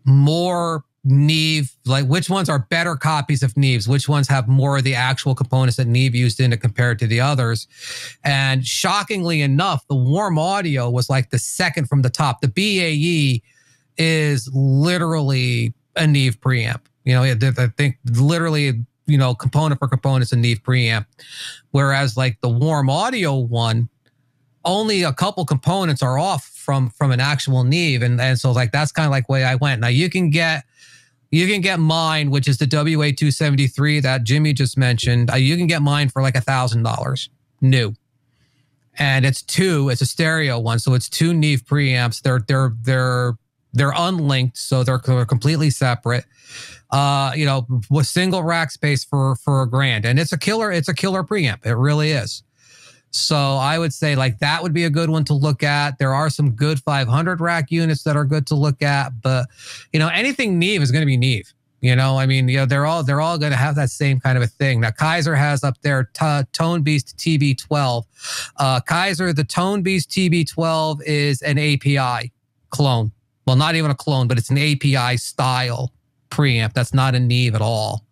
more Neve, like which ones are better copies of Neves, which ones have more of the actual components that Neve used in it compared to the others. And shockingly enough, the Warm Audio was like the second from the top. The BAE is literally a Neve preamp. You know, I think literally, you know, component for component is a Neve preamp. Whereas like the Warm Audio one, only a couple components are off from an actual Neve. And so like, that's kind of like the way I went. Now you can get mine, which is the WA273 that Jimmy just mentioned. You can get mine for like $1,000 new. And it's a stereo one. So it's two Neve preamps. They're unlinked. So they're completely separate. You know, with single rack space for $1,000. And it's a killer preamp. It really is. So I would say like that would be a good one to look at. There are some good 500 rack units that are good to look at, but you know, anything Neve is going to be Neve. You know, I mean, you know, they're all going to have that same kind of a thing. Now, Kaiser has up there Tone Beast TB12. Kaiser, the Tone Beast TB12 is an API clone. Well, not even a clone, but it's an API style preamp. That's not a Neve at all.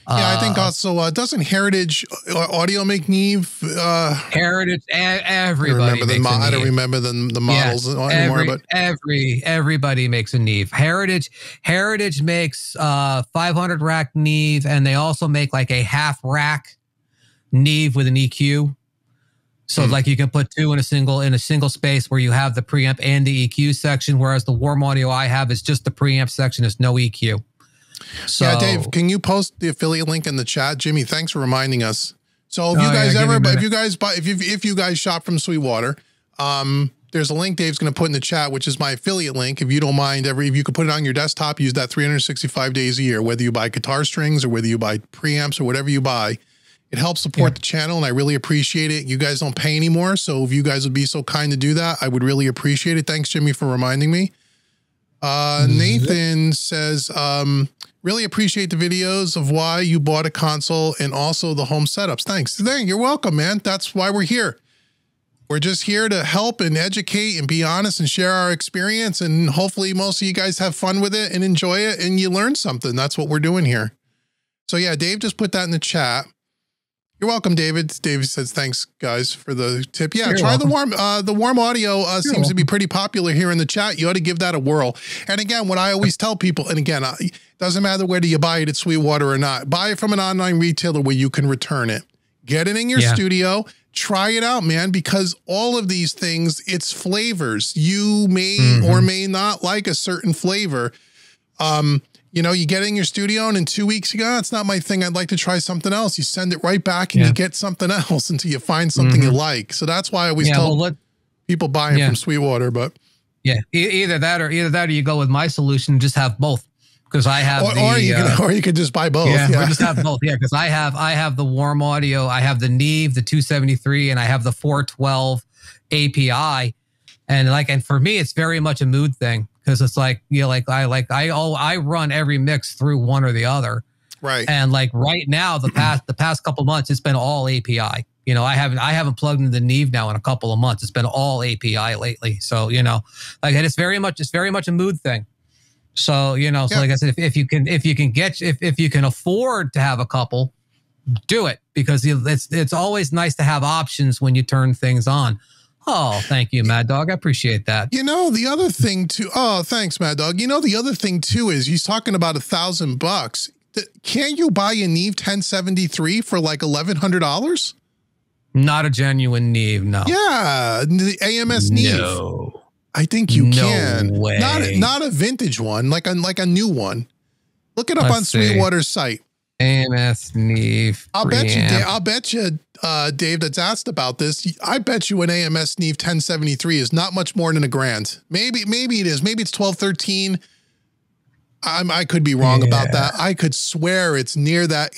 Yeah, I think also doesn't Heritage Audio make Neve? Heritage, everybody makes a Neve. I don't remember the models anymore, but everybody makes a Neve. Heritage makes 500 rack Neve, and they also make like a half rack Neve with an EQ. So like you can put two in a single space where you have the preamp and the EQ section, whereas the Warm Audio I have is just the preamp section, there's no EQ. So, yeah, Dave, can you post the affiliate link in the chat? Jimmy, thanks for reminding us. So if you guys shop from Sweetwater, there's a link Dave's going to put in the chat, which is my affiliate link. If you don't mind, if you could put it on your desktop, use that 365 days a year, whether you buy guitar strings or whether you buy preamps or whatever you buy. It helps support the channel, and I really appreciate it. You guys don't pay anymore, so if you guys would be so kind to do that, I would really appreciate it. Thanks, Jimmy, for reminding me. Nathan says, really appreciate the videos of why you bought a console and also the home setups. Thanks. You're welcome, man. That's why we're here. We're just here to help and educate and be honest and share our experience. And hopefully most of you guys have fun with it and enjoy it and you learn something. That's what we're doing here. So yeah, Dave just put that in the chat. You're welcome, David. David says, thanks guys for the tip. Yeah, try the warm audio seems to be pretty popular here in the chat. You ought to give that a whirl. And again, what I always tell people, and again, doesn't matter whether you buy it at Sweetwater or not, buy it from an online retailer where you can return it. Get it in your studio, try it out, man, because all of these things, it's flavors. You may or may not like a certain flavor. You know, you get in your studio and in 2 weeks, you go, it's not my thing. I'd like to try something else. You send it right back and you get something else until you find something you like. So that's why I always tell people buying from Sweetwater, but either that or you go with my solution, just have both. Because I have or you could just buy both. Or just have both. Yeah, because I have the Warm Audio, I have the Neve, the 273, and I have the 412 API. And for me, it's very much a mood thing. Because it's like, you know, I run every mix through one or the other. Right. And like right now, the past couple of months, it's been all API. You know, I haven't plugged into the Neve now in a couple of months. It's been all API lately. So, you know, like it's very much a mood thing. So, you know, so like I said, if you can afford to have a couple, do it, because it's always nice to have options when you turn things on. Oh, thank you, Mad Dog. I appreciate that. You know, the other thing too. Oh, thanks, Mad Dog. You know, the other thing too is he's talking about $1,000. Can't you buy a Neve 1073 for like $1,100? Not a genuine Neve, no. Yeah, the AMS Neve. No, I think you can. Way. Not a vintage one, like a new one. Look it up on Sweetwater's site. AMS Neve. I'll bet you, Dave, that's asked about this. I bet you an AMS Neve 1073 is not much more than $1,000. Maybe it is. Maybe it's 12, 13. I could be wrong about that. I could swear it's near that.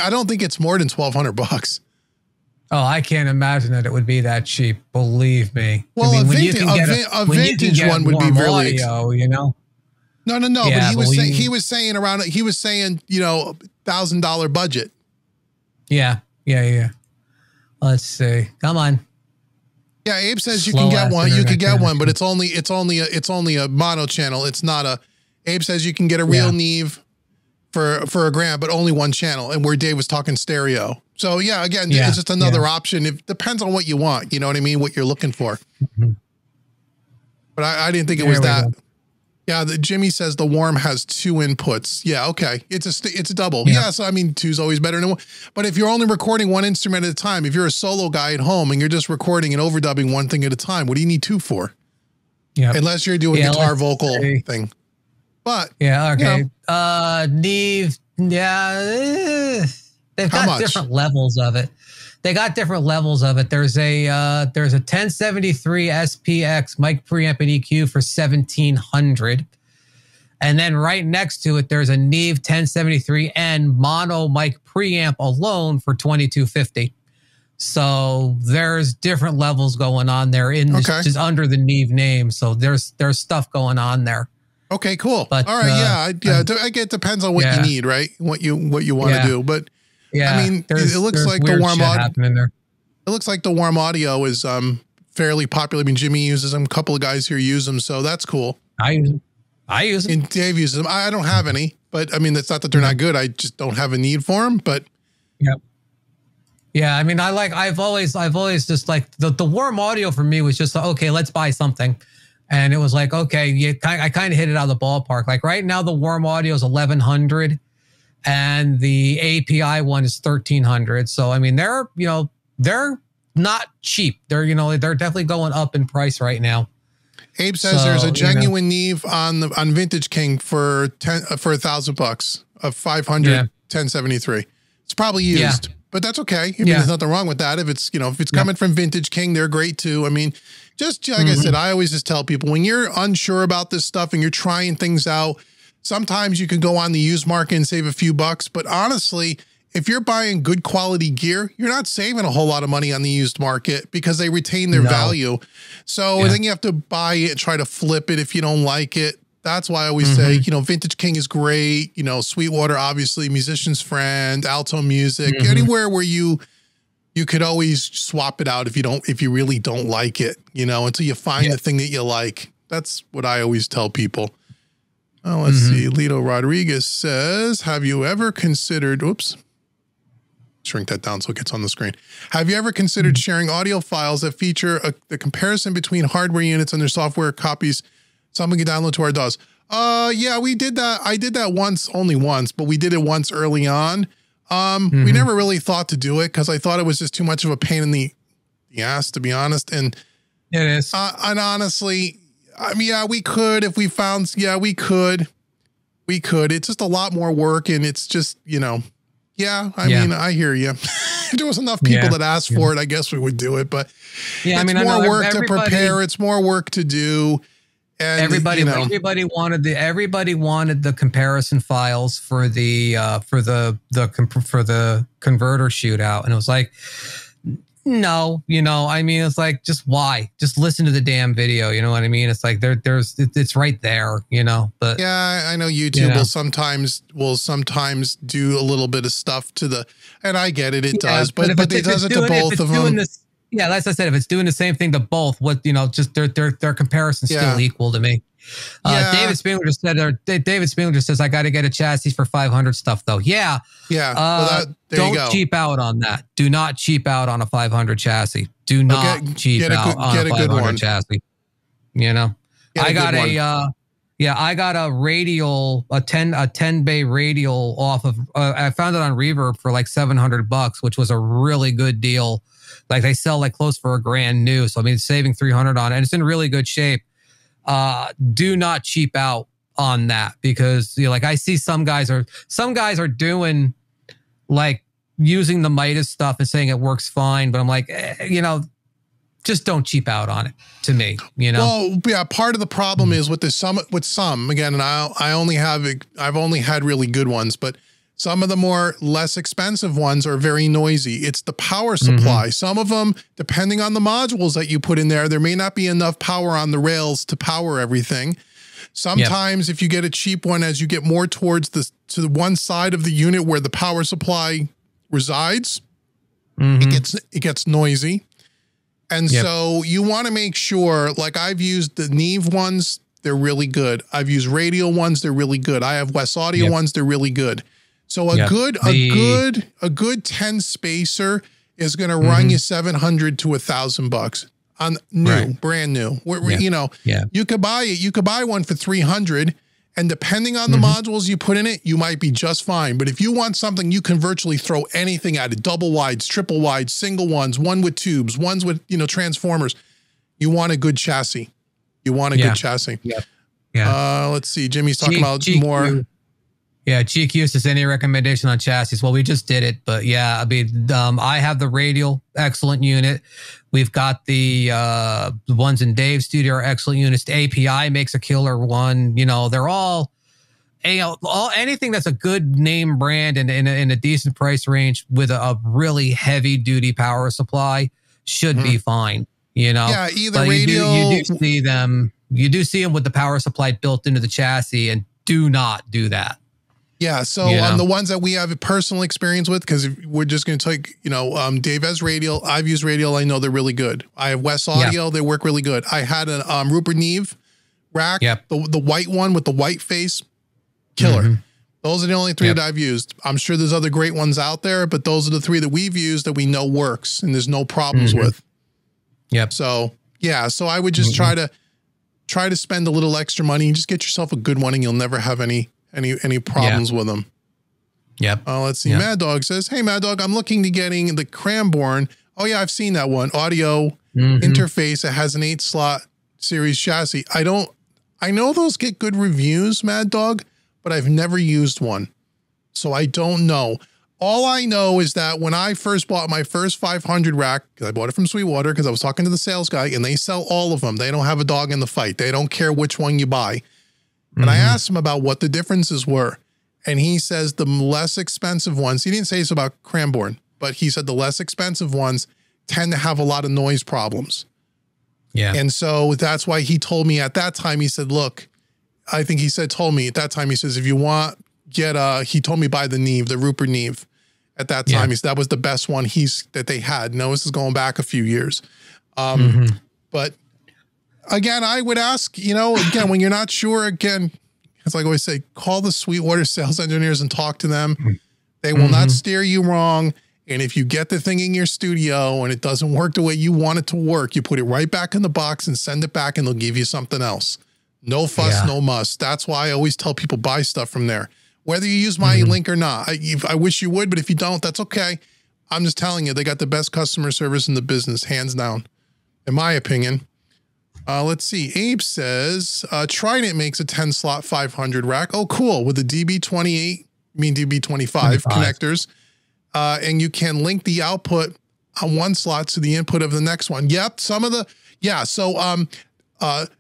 I don't think it's more than $1,200. Oh, I can't imagine that it would be that cheap. Believe me. Well, a vintage one would be really, you know. No. Yeah, but he was saying, you know, $1,000 budget. Yeah. Let's see. Come on. Yeah, Abe says you can get one. You can get one, but it's only a mono channel. It's not a. Abe says you can get a real Neve for $1,000, but only one channel. And where Dave was talking stereo. So yeah, again, it's just another option. It depends on what you want. You know what I mean? What you're looking for. But I didn't think it was that. Yeah, Jimmy says the Warm has 2 inputs. Yeah, okay. It's a double. Yeah, so I mean, 2's always better than 1. But if you're only recording one instrument at a time, if you're a solo guy at home and you're just recording and overdubbing one thing at a time, what do you need 2 for? Yeah, unless you're doing guitar vocal thing. But okay. You know, Neve, they've got different levels of it. There's a 1073 SPX mic preamp and EQ for $1,700, and then right next to it there's a Neve 1073N mono mic preamp alone for $2,250. So there's different levels going on there just under the Neve name. So there's stuff going on there. Okay, cool. But, all right, I get. Depends on what you need, right? What you want to do, but. Yeah, I mean, it looks like the Warm Audio. It looks like the Warm Audio is fairly popular. I mean, Jimmy uses them. A couple of guys here use them, so that's cool. I I use them. And Dave uses them. I don't have any, but I mean, it's not that they're not good. I just don't have a need for them, but. Yep. Yeah. I mean, I've always just like the warm audio for me was just, okay, let's buy something. And it was like, okay, I kind of hit it out of the ballpark. Like right now, the warm audio is 1,100 and the API one is 1,300. So, I mean, they're not cheap. They're definitely going up in price right now. Abe says there's a genuine Neve on Vintage King for $1,000 of 500 1073. It's probably used, but that's okay. I mean, there's nothing wrong with that. If it's coming from Vintage King, they're great too. I mean, just like I said, I always just tell people when you're unsure about this stuff and you're trying things out, sometimes you can go on the used market and save a few bucks. But honestly, if you're buying good quality gear, you're not saving a whole lot of money on the used market because they retain their value. So then you have to buy it and try to flip it if you don't like it. That's why I always say, Vintage King is great. Sweetwater, obviously, Musician's Friend, Alto Music, anywhere where you could always swap it out if you really don't like it, until you find the thing that you like. That's what I always tell people. Oh, let's see. Lito Rodriguez says, have you ever considered, shrink that down so it gets on the screen. Have you ever considered sharing audio files that feature the comparison between hardware units and their software copies? Something you download to our DAWs. Yeah, we did that. I did that only once, but we did it once early on. We never really thought to do it because I thought it was just too much of a pain in the ass, to be honest. And it is. And honestly, I mean, we could if we found. Yeah, we could. It's just a lot more work, and it's just Yeah, I mean, I hear you. If there was enough people that asked for it, I guess we would do it. But it's more work to prepare. It's more work to do. And everybody wanted the comparison files for the converter shootout, and it was like, no, I mean, it's like, just why? Just listen to the damn video. You know what I mean? It's like it's right there. But yeah, I know YouTube will sometimes do a little bit of stuff to and I get it, it does, but it does it to both of them. Yeah, as I said, if it's doing the same thing to both, just their comparison's still equal to me. David Spangler just said, David Spangler just says, I got to get a chassis for 500 stuff though. Yeah. Yeah. Don't cheap out on that. Do not cheap out on a 500 chassis. Do not cheap out on a 500 chassis. I got a radial, a 10 bay radial off of, I found it on Reverb for like $700, which was a really good deal. Like they sell like close for $1,000 new. So I mean, saving 300 on it, and it's in really good shape. Do not cheap out on that because like I see some guys are doing like using the Midas stuff and saying it works fine, but I'm like, just don't cheap out on it to me, Well, yeah, part of the problem is with some again, and I've only had really good ones, but some of the less expensive ones are very noisy. It's the power supply. Some of them, depending on the modules that you put in there may not be enough power on the rails to power everything. Sometimes if you get a cheap one, as you get more towards to the one side of the unit where the power supply resides, it gets noisy. And so you want to make sure, like I've used the Neve ones, they're really good. I've used Radial ones, they're really good. I have West Audio ones, they're really good. So a good 10 spacer is going to run you $700 to $1,000 on brand new. You could buy one for $300, and depending on the modules you put in it, you might be just fine. But if you want something, you can virtually throw anything at it: double wides, triple wides, single ones, one with tubes, ones with transformers. You want a good chassis. Good chassis. Let's see. Jimmy's talking about more. Yeah, GQ says any recommendation on chassis? Well, we just did it, but yeah, I mean, I have the Radial, excellent unit. We've got the ones in Dave's studio are excellent units. The API makes a killer one. They're all anything that's a good name brand and in a decent price range with a really heavy duty power supply should be fine. Yeah, either but Radial. You do see them. You do see them with the power supply built into the chassis, and do not do that. Yeah, so on the ones that we have a personal experience with, because we're just going to take, Dave has Radial. I've used Radial. I know they're really good. I have West Audio. They work really good. I had a Rupert Neve rack, Yep. the white one with the white face, killer. Those are the only 3 that I've used. I'm sure there's other great ones out there, but those are the 3 that we've used that we know works and there's no problems with. Yep. So yeah, so I would just try to spend a little extra money and just get yourself a good one, and you'll never have any problems with them. Yep. Let's see. Mad Dog says, "Hey, Mad Dog, I'm looking to getting the Cranborn. Oh yeah, I've seen that one. Audio interface. It has an 8-slot series chassis. I know those get good reviews, Mad Dog, but I've never used one, so I don't know. All I know is that when I first bought my first 500 rack, because I bought it from Sweetwater, because I was talking to the sales guy, and they sell all of them. They don't have a dog in the fight. They don't care which one you buy. And I asked him about what the differences were. And he says the less expensive ones, he didn't say it's about Cranborn, but he said the less expensive ones tend to have a lot of noise problems. Yeah. And so that's why he told me at that time, he said, look, I think he said, told me at that time, he says, if you want, he told me buy the Neve, the Rupert Neve. At that time, he said that was the best one that they had. No, this is going back a few years. But again, I would ask, again, when you're not sure, again, as I always say, call the Sweetwater sales engineers and talk to them. They will not steer you wrong. And if you get the thing in your studio and it doesn't work the way you want it to work, you put it right back in the box and send it back, and they'll give you something else. No fuss, no muss. That's why I always tell people buy stuff from there. Whether you use my link or not, I wish you would, but if you don't, that's okay. I'm just telling you, they got the best customer service in the business, hands down, in my opinion. Let's see. Abe says, Trident makes a 10-slot 500 rack. Oh, cool. With the DB28, DB25 connectors. And you can link the output on one slot to the input of the next one. Yep. So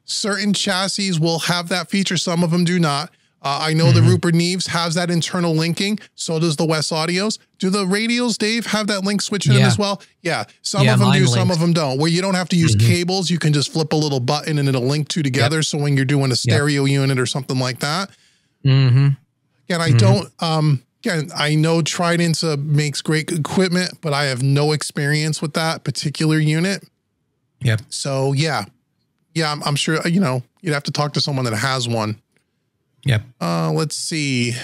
certain chassis will have that feature. Some of them do not. I know the Rupert Neves has that internal linking. So does the West Audios. Do the radials, Dave, have that link switch in as well? Yeah. Some of them do, some of them don't. Where you don't have to use cables, you can just flip a little button and it'll link two together. So when you're doing a stereo unit or something like that. Again, I don't, again, I know Trident makes great equipment, but I have no experience with that particular unit. Yep. So yeah, I'm sure, you'd have to talk to someone that has one. Yep. Let's see.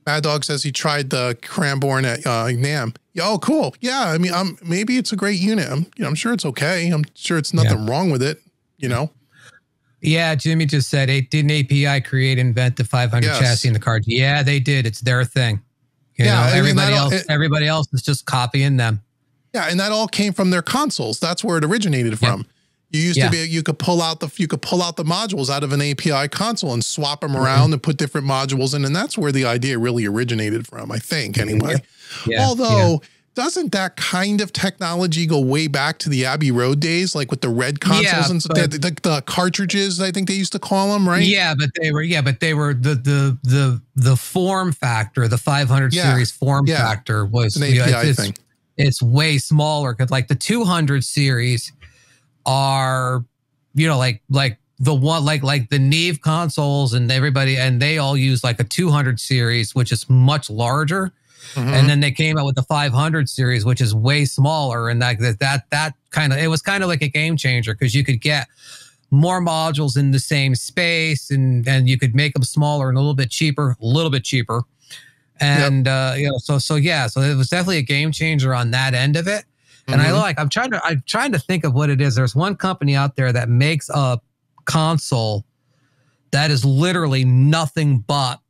Mad Dog says he tried the Cranborn at NAMM. Yeah, oh, cool. Yeah, I mean, maybe it's a great unit. I'm sure it's okay. I'm sure it's nothing wrong with it. Yeah, Jimmy just said, didn't API create and invent the 500 chassis in the card? Yeah, they did. It's their thing. Everybody else is just copying them. Yeah, and that all came from their consoles. That's where it originated from. You used to be, you could pull out the modules out of an API console and swap them around and put different modules in. And that's where the idea really originated from, I think, anyway. Although, doesn't that kind of technology go way back to the Abbey Road days, like with the red consoles and the cartridges, I think they used to call them, right? Yeah, but they were the form factor, the 500 series form factor was an API thing. It's way smaller because like the 200 series are, like the one, like the Neve consoles and everybody, and they all use like a 200 series, which is much larger. And then they came out with the 500 series, which is way smaller. And that kind of, it was kind of like a game changer because you could get more modules in the same space and you could make them smaller and a little bit cheaper. And, so it was definitely a game changer on that end of it. And I'm trying to think of what it is. There's one company out there that makes a console that is literally nothing but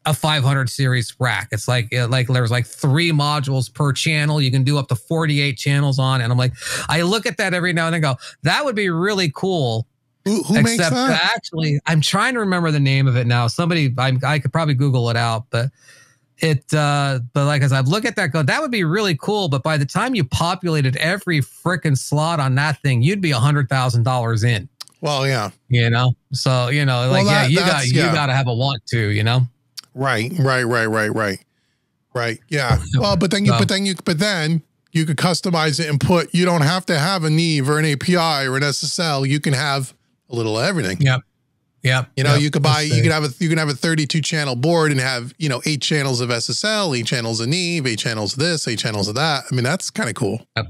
a 500 series rack. It's like there's like 3 modules per channel. You can do up to 48 channels on. And I'm like, I look at that every now and then and go, that would be really cool. Who makes that? Actually, I'm trying to remember the name of it now. Somebody, I could probably Google it out, but as I look at that, that would be really cool. But by the time you populated every freaking slot on that thing, you'd be $100,000 in. Well, yeah. So, you got to have a want to, Right. Yeah. Well, but then you could customize it and put, you don't have to have a Neve or an API or an SSL. You can have a little of everything. Yep. You could have a 32 channel board and have, 8 channels of SSL, 8 channels of Neve, 8 channels of this, 8 channels of that. I mean, that's kind of cool. Yep.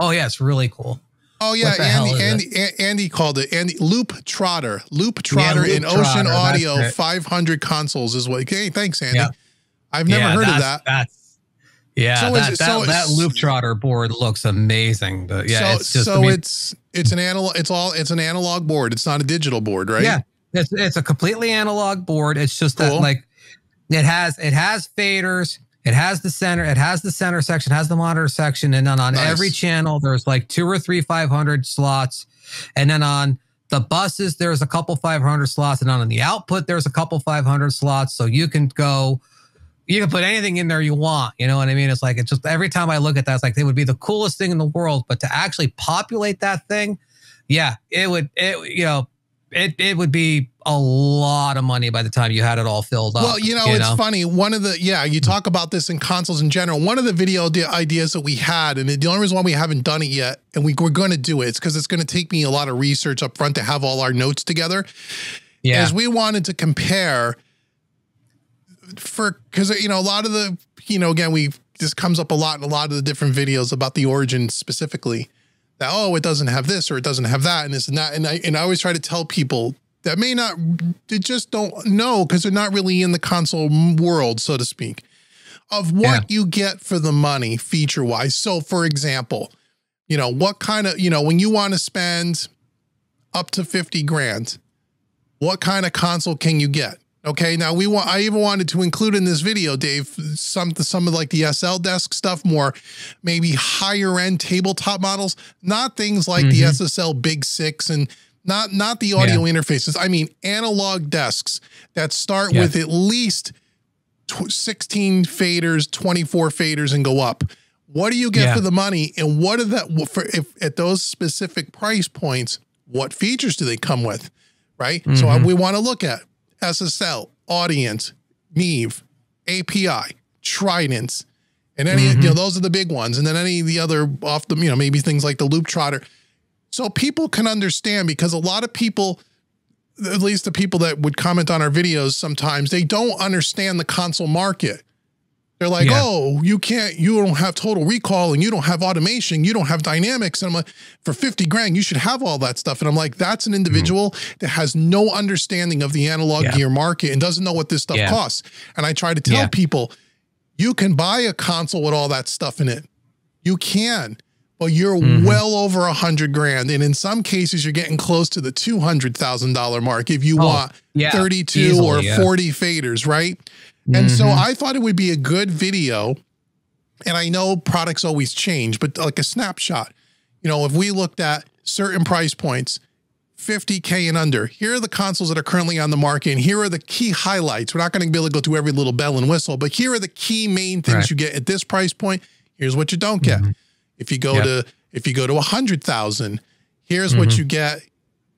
Oh yeah. It's really cool. Oh yeah, What the hell is Andy called it. Andy Loop Trotter Loop in Ocean Trotter, Audio 500 consoles is what. Hey, thanks, Andy. Yeah. I've never heard of that. Yeah, that Loop Trotter board looks amazing. But yeah, it's an analog. It's an analog board. It's not a digital board, right? Yeah, it's a completely analog board. It's just that like it has faders. It has the center section, has the monitor section, and then on every channel there's like 2 or 3 500 slots, and then on the buses there's a couple 500 slots, and on the output there's a couple 500 slots. So you can put anything in there you want. You know what I mean? It's just every time I look at that, it's like it would be the coolest thing in the world, but to actually populate that thing, yeah, it would be a lot of money by the time you had it all filled up. Well, it's funny. You talk about this in consoles in general. One of the video ideas that we had, and the only reason why we haven't done it yet, and we're going to do it, it's because it's going to take me a lot of research up front to have all our notes together. Yeah. Is we wanted to compare because a lot of the, again, this comes up a lot in a lot of the different videos about the Origin specifically. That, it doesn't have this or it doesn't have that and this and that. And I always try to tell people that they just don't know because they're not really in the console world, so to speak, of what you get for the money feature wise. So for example, what kind of, when you want to spend up to 50 grand, what kind of console can you get? Okay. Now I even wanted to include in this video, Dave, some of like the SL desk stuff, more maybe higher end tabletop models, not things like the SSL Big 6 and not the audio interfaces. I mean, analog desks that start with at least 16 faders, 24 faders and go up. What do you get for the money? And what are at those specific price points, what features do they come with? Right. So we want to look at SSL, Audience, Neve, API, Tridents, and any, those are the big ones. And then any of the other off the, maybe things like the Loop Trotter. So people can understand, because a lot of people, at least the people that would comment on our videos, sometimes they don't understand the console market. They're like, you don't have total recall and you don't have automation. You don't have dynamics. And I'm like, for 50 grand, you should have all that stuff. And I'm like, that's an individual that has no understanding of the analog gear market and doesn't know what this stuff costs. And I try to tell people, you can buy a console with all that stuff in it. You can, but you're well over 100 grand. And in some cases, you're getting close to the $200,000 mark if you want 32 easily, or 40 faders, right? And so I thought it would be a good video. And I know products always change, but like a snapshot, if we looked at certain price points, 50K and under, here are the consoles that are currently on the market. And here are the key highlights. We're not going to be able to go through every little bell and whistle, but here are the key main things you get at this price point. Here's what you don't get. If you go to 100,000, here's what you get.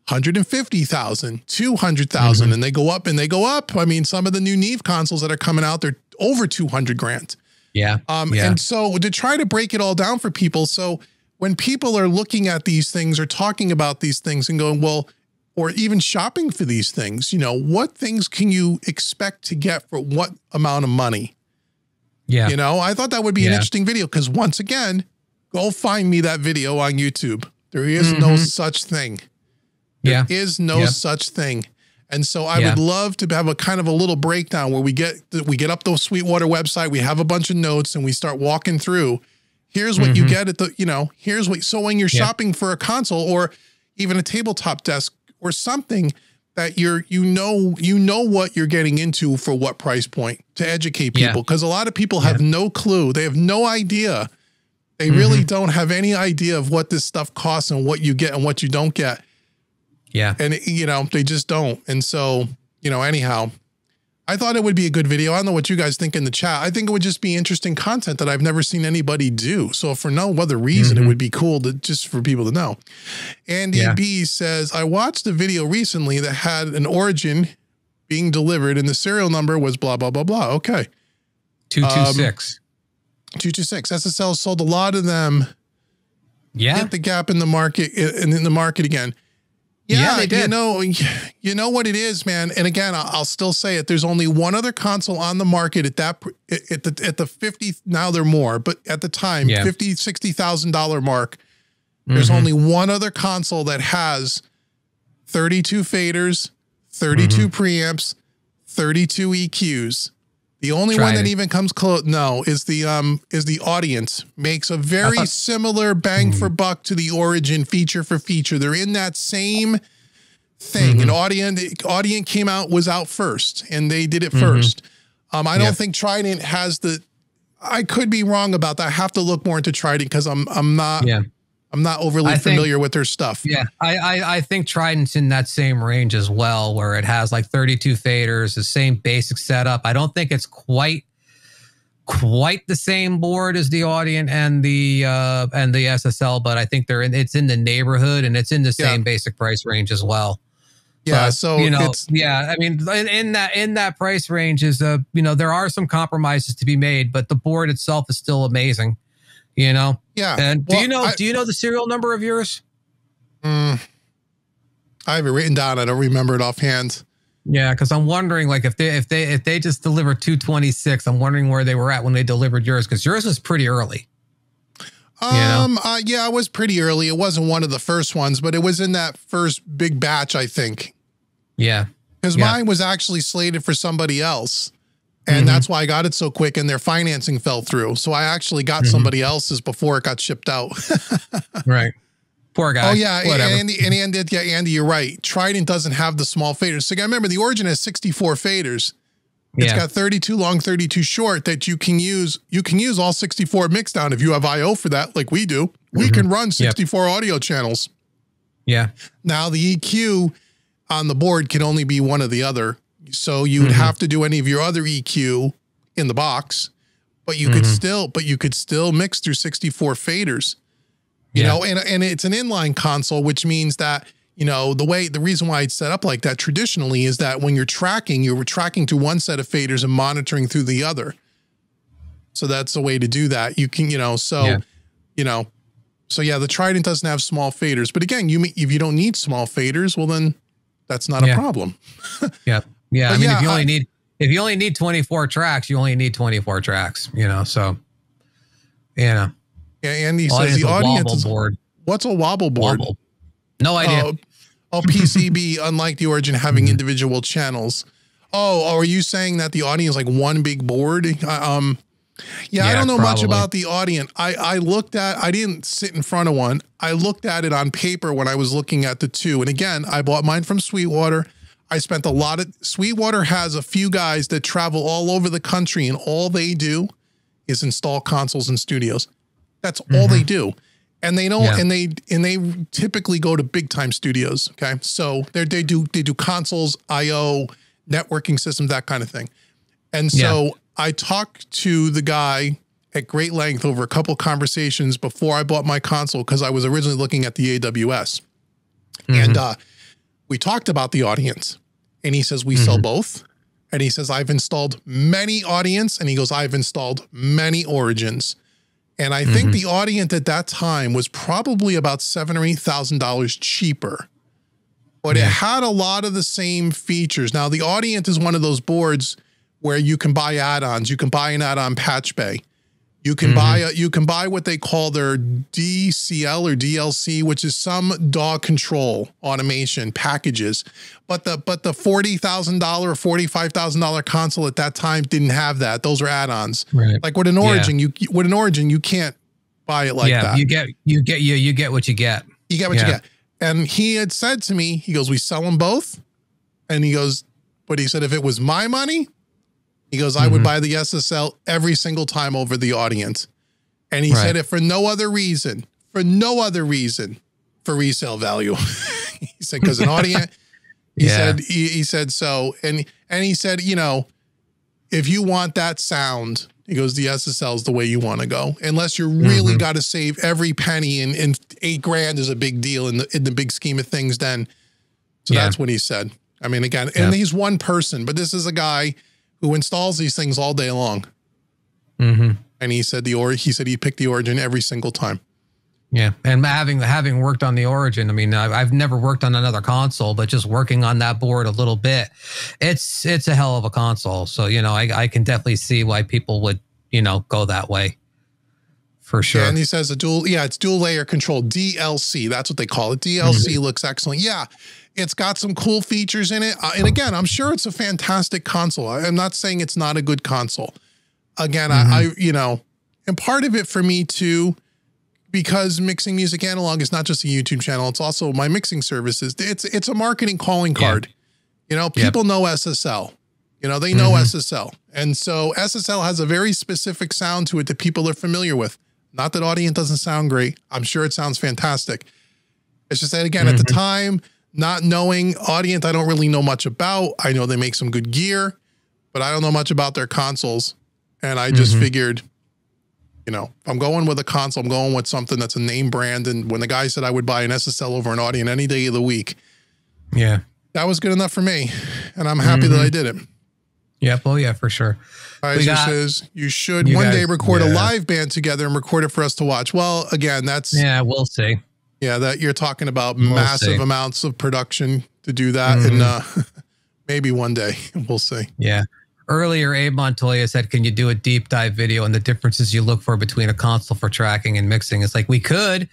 150,000, 200,000, and they go up and they go up. I mean, some of the new Neve consoles that are coming out, they're over 200 grand. Yeah. And so to try to break it all down for people. So when people are looking at these things or talking about these things and going, well, or even shopping for these things, what things can you expect to get for what amount of money? Yeah. I thought that would be an interesting video, because once again, go find me that video on YouTube. There is no such thing. There is no such thing. And so I would love to have a kind of a little breakdown where we get up the Sweetwater website. We have a bunch of notes and we start walking through. Here's what you get at the, here's what, so when you're shopping for a console or even a tabletop desk or something that you know what you're getting into for what price point, to educate people. Cause a lot of people have no clue. They have no idea. They really don't have any idea of what this stuff costs and what you get and what you don't get. Yeah. And, they just don't. And so, anyhow, I thought it would be a good video. I don't know what you guys think in the chat. I think it would just be interesting content that I've never seen anybody do. So for no other reason, it would be cool just for people to know. Andy B says, I watched a video recently that had an Origin being delivered and the serial number was blah, blah, blah, blah. Okay. 226. 226. SSL sold a lot of them. Yeah. Hit the gap in the market and in the market again. Yeah, they did. You know what it is, man. And again, I'll still say it. There's only one other console on the market at the 50. Now they're more, but at the time, $50,000, $60,000 mark There's only one other console that has 32 faders, 32 preamps, 32 EQs. The only one that even comes close, is the Audience. Makes a very similar bang for buck to the Origin feature for feature. They're in that same thing. And Audient was out first, and they did it first. I don't think Trident has I could be wrong about that. I have to look more into Trident because I'm not overly familiar with their stuff. Yeah, I think Trident's in that same range as well, where it has like 32 faders, the same basic setup. I don't think it's quite the same board as the Audient and the SSL, but I think it's in the neighborhood, and it's in the same basic price range as well. Yeah, but, so I mean, in that price range is there are some compromises to be made, but the board itself is still amazing. Yeah. And do you know the serial number of yours? I have it written down. I don't remember it offhand. Yeah, because I'm wondering, like, if they just delivered 226, I'm wondering where they were at when they delivered yours, because yours was pretty early. Yeah, it was pretty early. It wasn't one of the first ones, but it was in that first big batch, I think. Yeah. Because mine was actually slated for somebody else. And that's why I got it so quick, and their financing fell through. So I actually got somebody else's before it got shipped out. Right. Poor guy. Oh, yeah. Whatever. Andy, you're right. Trident doesn't have the small faders. So remember, the Origin has 64 faders. It's got 32 long, 32 short that you can use. You can use all 64 mixed down if you have I/O for that, like we do. We can run 64 audio channels. Yeah. Now, the EQ on the board can only be one or the other. So you would have to do any of your other EQ in the box, but you could still mix through 64 faders, you know, and it's an inline console, which means that, the reason why it's set up like that traditionally is that when you're tracking through one set of faders and monitoring through the other. So that's the way to do that. You can, the Trident doesn't have small faders, but again, if you don't need small faders, well, then that's not a problem. Yeah. Yeah. I mean, if you only need 24 tracks, you only need 24 tracks, so, Yeah. Andy says the Audience board. What's a wobble board? Wobble. No idea. PCB, unlike the Origin having individual channels. Are you saying that the Audience is like one big board? I don't know much about the Audient. I didn't sit in front of one. I looked at it on paper when I was looking at the two. And again, I bought mine from Sweetwater. I spent Sweetwater has a few guys that travel all over the country, and all they do is install consoles in studios. That's all they do. And they don't, and they typically go to big time studios. Okay. So they do consoles, IO, networking systems, that kind of thing. And so I talked to the guy at great length over a couple of conversations before I bought my console, because I was originally looking at the AWS. And we talked about the Audience, and he says, we sell both. And he says, I've installed many Audience, and he goes, I've installed many Origins. And I think the Audient at that time was probably about $7,000 or $8,000 cheaper, but it had a lot of the same features. Now, the Audient is one of those boards where you can buy add-ons. You can buy an add-on patch bay. You can buy what they call their DCL or DLC, which is some DAW control automation packages. But the $40,000 or $45,000 console at that time didn't have that. Those are add-ons. Right. Like with an Origin, you can't buy it like that. You get what you get. You get what you get. And he had said to me, he goes, we sell them both. And he goes, but he said, if it was my money, he goes, I would buy the SSL every single time over the Audience. And he said it for no other reason, for resale value. He said, because an Audient, he said, so, and he said, if you want that sound, he goes, the SSL is the way you want to go, unless you're really got to save every penny, and $8,000 is a big deal in the big scheme of things then. So that's what he said. I mean, again, and he's one person, but this is a guy who installs these things all day long. And he said he picked the Origin every single time. Yeah. And having worked on the Origin, I mean, I've never worked on another console, but just working on that board a little bit, it's a hell of a console. So, I can definitely see why people would, go that way. for sure. Yeah, and he says it's dual layer control, DLC. That's what they call it. DLC looks excellent. Yeah, it's got some cool features in it. And again, I'm sure it's a fantastic console. I'm not saying it's not a good console. Again, I and part of it for me too, because Mixing Music Analog is not just a YouTube channel, it's also my mixing services. It's a marketing calling card. People know SSL. They know SSL. And so SSL has a very specific sound to it that people are familiar with. Not that Audient doesn't sound great. I'm sure it sounds fantastic. It's just that, again, at the time, not knowing Audient, I don't really know much about. I know they make some good gear, but I don't know much about their consoles. And I just figured, if I'm going with a console, I'm going with something that's a name brand. And when the guy said I would buy an SSL over an Audient any day of the week, that was good enough for me. And I'm happy that I did it. Yep. Oh, yeah, for sure. Kaiser says you should one day record a live band together and record it for us to watch. Well, again, that's we'll see. Yeah, that you're talking about massive amounts of production to do that, and maybe one day we'll see. Yeah. Earlier, Abe Montoya said, "Can you do a deep dive video on the differences you look for between a console for tracking and mixing?" It's like we could.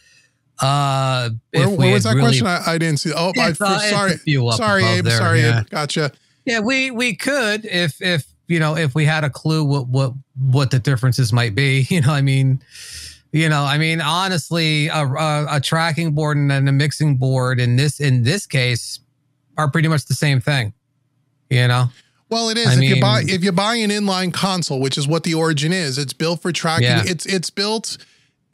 Where was that question? I didn't see. Oh, sorry, Abe. Sorry, Abe. Gotcha. Yeah, we could if we had a clue what the differences might be. Honestly, a tracking board and a mixing board in this case are pretty much the same thing. Well, it is. If you buy an inline console, which is what the Origin is, it's built for tracking. Yeah. It's built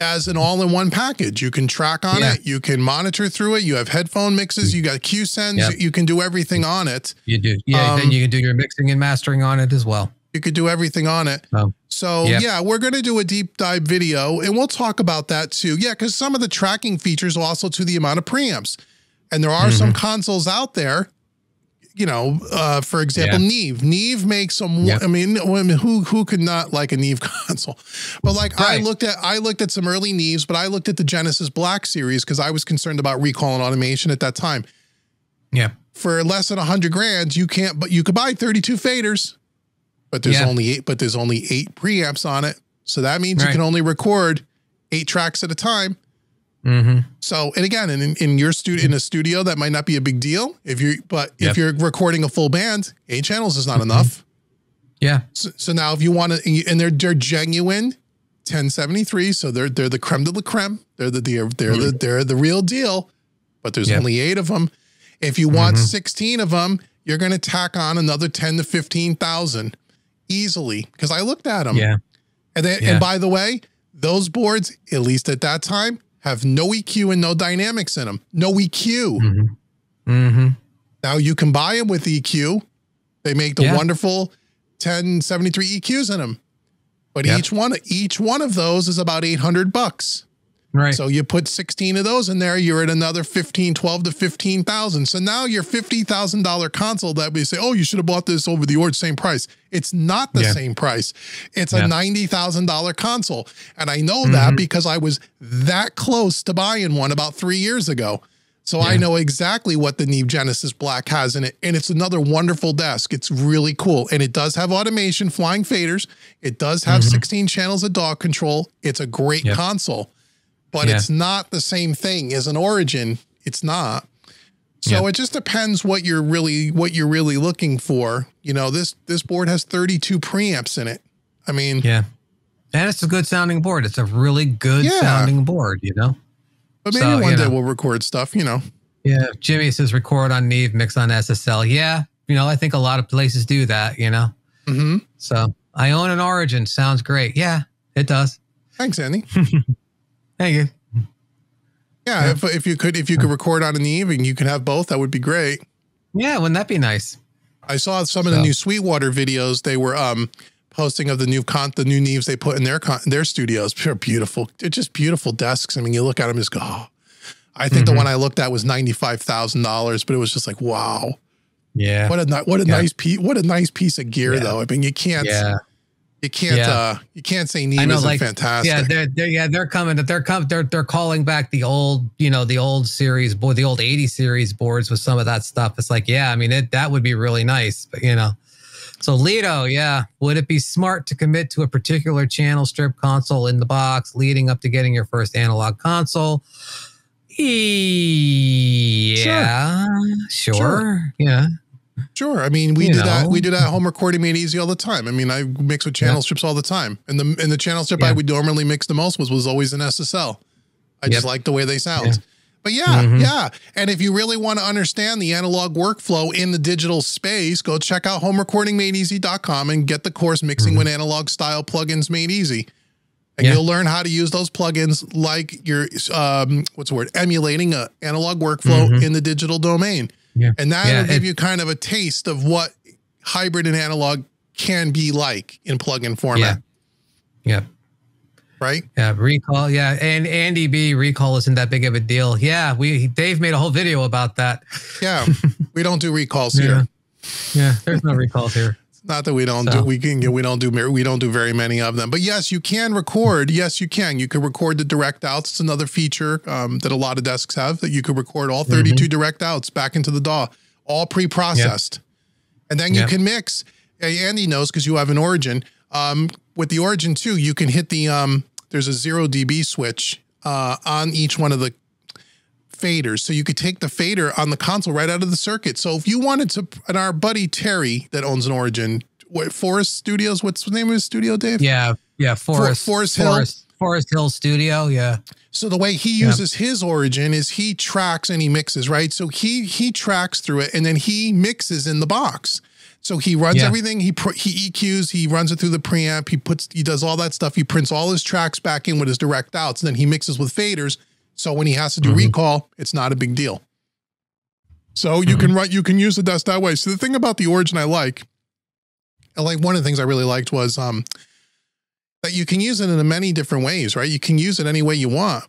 as an all-in-one package. You can track on it. You can monitor through it. You have headphone mixes. You got Q-Sends. Yep. You can do everything on it. You do. Yeah. Then you can do your mixing and mastering on it as well. You could do everything on it. We're going to do a deep dive video and we'll talk about that too. Yeah. Cause some of the tracking features also to the amount of preamps, and there are some consoles out there, for example, Neve makes some, who could not like a Neve console, but I looked at some early Neves, but I looked at the Genesis Black series cause I was concerned about recall and automation at that time. Yeah. For less than $100,000, you could buy 32 faders. But there's only 8 preamps on it. So that means you can only record 8 tracks at a time. So, and again, in your studio, in a studio, that might not be a big deal. If you're recording a full band, 8 channels is not enough. Yeah. So now if you want to, and they're genuine 1073. So they're the creme de la creme. They're the real deal, but there's only 8 of them. If you want 16 of them, you're going to tack on another 10 to 15,000. Easily, because I looked at them. Yeah. And by the way, those boards, at least at that time, have no EQ and no dynamics in them. No EQ. Now you can buy them with EQ. They make the wonderful 1073 EQs in them. But each one of those is about $800. Right. So you put 16 of those in there, you're at another 12 to 15,000. So now your $50,000 console that we say, oh, you should have bought this over the same price. It's not the same price. It's a $90,000 console. And I know that because I was that close to buying one about 3 years ago. So I know exactly what the Neve Genesis Black has in it. And it's another wonderful desk. It's really cool. And it does have automation, flying faders. It does have 16 channels of DAW control. It's a great console. But it's not the same thing as an Origin. It's not. So it just depends what you're really looking for. This board has 32 preamps in it. I mean, and it's a good sounding board. It's a really good sounding board, But maybe one day we'll record stuff, Yeah. Jimmy says record on Neve, mix on SSL. Yeah. I think a lot of places do that, So I own an Origin. Sounds great. Yeah, it does. Thanks, Andy. Thank you. Yeah, if you could record on an Neve and you could have both, that would be great. Yeah, wouldn't that be nice? I saw some of the new Sweetwater videos they were posting of the new Neves they put in their studios. They're beautiful. They're just beautiful desks. I mean, you look at them and just go, oh. I think the one I looked at was $95,000, but it was just like, wow. Yeah. What a nice piece of gear though. I mean, you can't say Neve isn't fantastic. Yeah, they're calling back the old, the old series board, the old 80 series boards with some of that stuff. It's like, I mean, that would be really nice, but So Lido, yeah. Would it be smart to commit to a particular channel strip console in the box leading up to getting your first analog console? Yeah, sure. Yeah. Sure. I mean, we do that. We do that home recording made easy all the time. I mean, I mix with channel strips all the time. And the channel strip I would normally mix the most was always an SSL. I just like the way they sound. But yeah. And if you really want to understand the analog workflow in the digital space, go check out homerecordingmadeeasy.com and get the course Mixing with Analog Style Plugins Made Easy. And you'll learn how to use those plugins like you're, emulating an analog workflow in the digital domain. Yeah. And that'll give you kind of a taste of what hybrid and analog can be like in plugin format. Yeah. Right? Yeah, recall. Yeah. And Andy B, recall isn't that big of a deal. Yeah, Dave made a whole video about that. Yeah. We don't do recalls here. Yeah, there's no recalls here. Not that we don't do, we don't do very many of them, but yes, you can record. Yes, you can. You can record the direct outs. It's another feature that a lot of desks have, that you could record all 32 direct outs back into the DAW, all pre-processed. And then you can mix. Andy knows because you have an Origin. With the Origin too, you can hit the, there's a 0 dB switch on each one of the faders. So you could take the fader on the console right out of the circuit. So if you wanted to, and our buddy Terry that owns an Origin, Forest Studios, what's the name of his studio, Dave? Yeah. Forest Hill Studio. Yeah. So the way he uses his Origin is he tracks and he mixes, right? So he tracks through it and then he mixes in the box. So he runs everything. He EQs, he runs it through the preamp. He does all that stuff. He prints all his tracks back in with his direct outs. And then he mixes with faders. So when he has to do recall, it's not a big deal. So you can use the desk that way. So the thing about the Origin I like one of the things I really liked was that you can use it in many different ways, right? You can use it any way you want.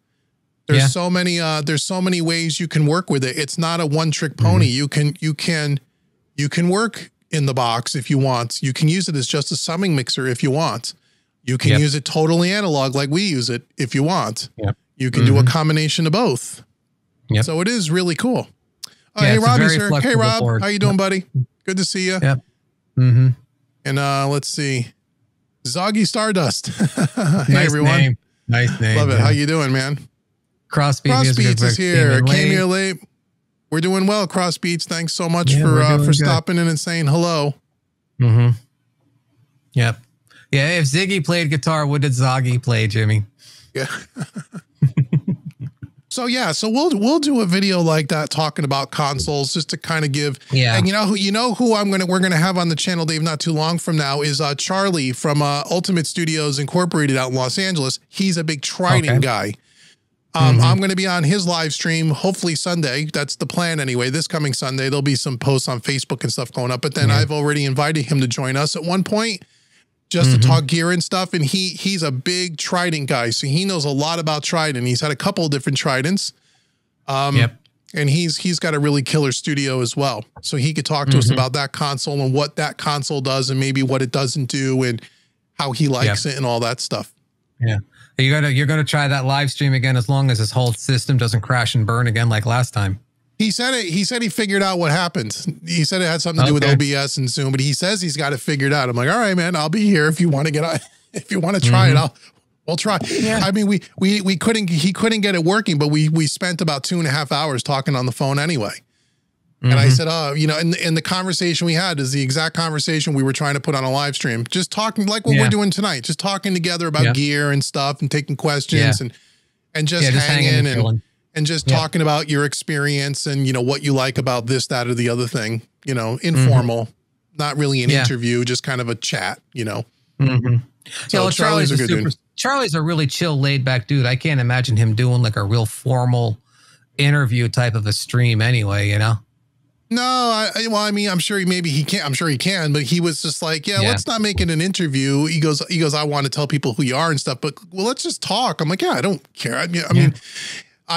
There's so many ways you can work with it. It's not a one-trick pony. You can work in the box if you want. You can use it as just a summing mixer if you want. You can use it totally analog like we use it if you want. You can do a combination of both. So it is really cool. Hey, Robbie's here. Hey, Rob. How you doing, buddy? Good to see you. And let's see. Zoggy Stardust. Hey, nice everyone. Name. Nice name. Love it. How you doing, man? Crossbeats is here. Came here late. We're doing well, Crossbeats. Thanks so much for stopping in and saying hello. Yep. Yeah, if Ziggy played guitar, what did Zoggy play, Jimmy? Yeah. So we'll do a video like that talking about consoles just to kind of give. And you know who we're gonna have on the channel, Dave, not too long from now is Charlie from Ultimate Studios Incorporated out in Los Angeles. He's a big Trident guy. I'm going to be on his live stream, hopefully Sunday. That's the plan anyway. This coming Sunday, there'll be some posts on Facebook and stuff going up. But then I've already invited him to join us at one point just to talk gear and stuff. And he's a big Trident guy. So he knows a lot about Trident. He's had a couple of different Tridents. And he's got a really killer studio as well. So he could talk to us about that console and what that console does and maybe what it doesn't do and how he likes it and all that stuff. Yeah. You're gonna try that live stream again as long as this whole system doesn't crash and burn again like last time. He said he figured out what happened. He said it had something to do with OBS and Zoom, but he says he's got it figured out. I'm like, all right, man, I'll be here if you want to get on. If you want to try it, we'll try. Yeah. I mean, he couldn't get it working, but we spent about 2.5 hours talking on the phone anyway. And I said, and the conversation we had is the exact conversation we were trying to put on a live stream. Just talking like what we're doing tonight, just talking together about gear and stuff and taking questions and just hanging and just talking about your experience and, what you like about this, that, or the other thing, informal, not really an interview, just kind of a chat, So Charlie's a good dude. Charlie's a really chill, laid back dude. I can't imagine him doing like a real formal interview type of a stream anyway, No, I'm sure he can, but he was just like, let's not make it an interview. He goes, I want to tell people who you are and stuff, but let's just talk. I'm like, I don't care. I mean,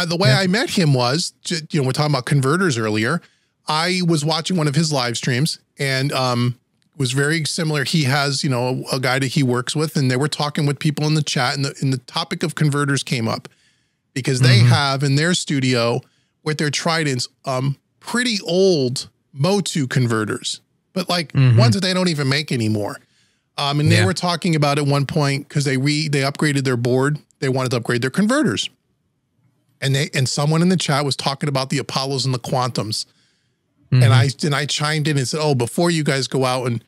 the way I met him was, we're talking about converters earlier. I was watching one of his live streams and, was very similar. He has, a guy that he works with, and they were talking with people in the chat and the topic of converters came up because they have in their studio with their Tridents, pretty old Motu converters. but like ones that they don't even make anymore. And they were talking about at one point, because they upgraded their board. They wanted to upgrade their converters. And someone in the chat was talking about the Apollos and the Quantums. And I chimed in and said, oh, before you guys go out and,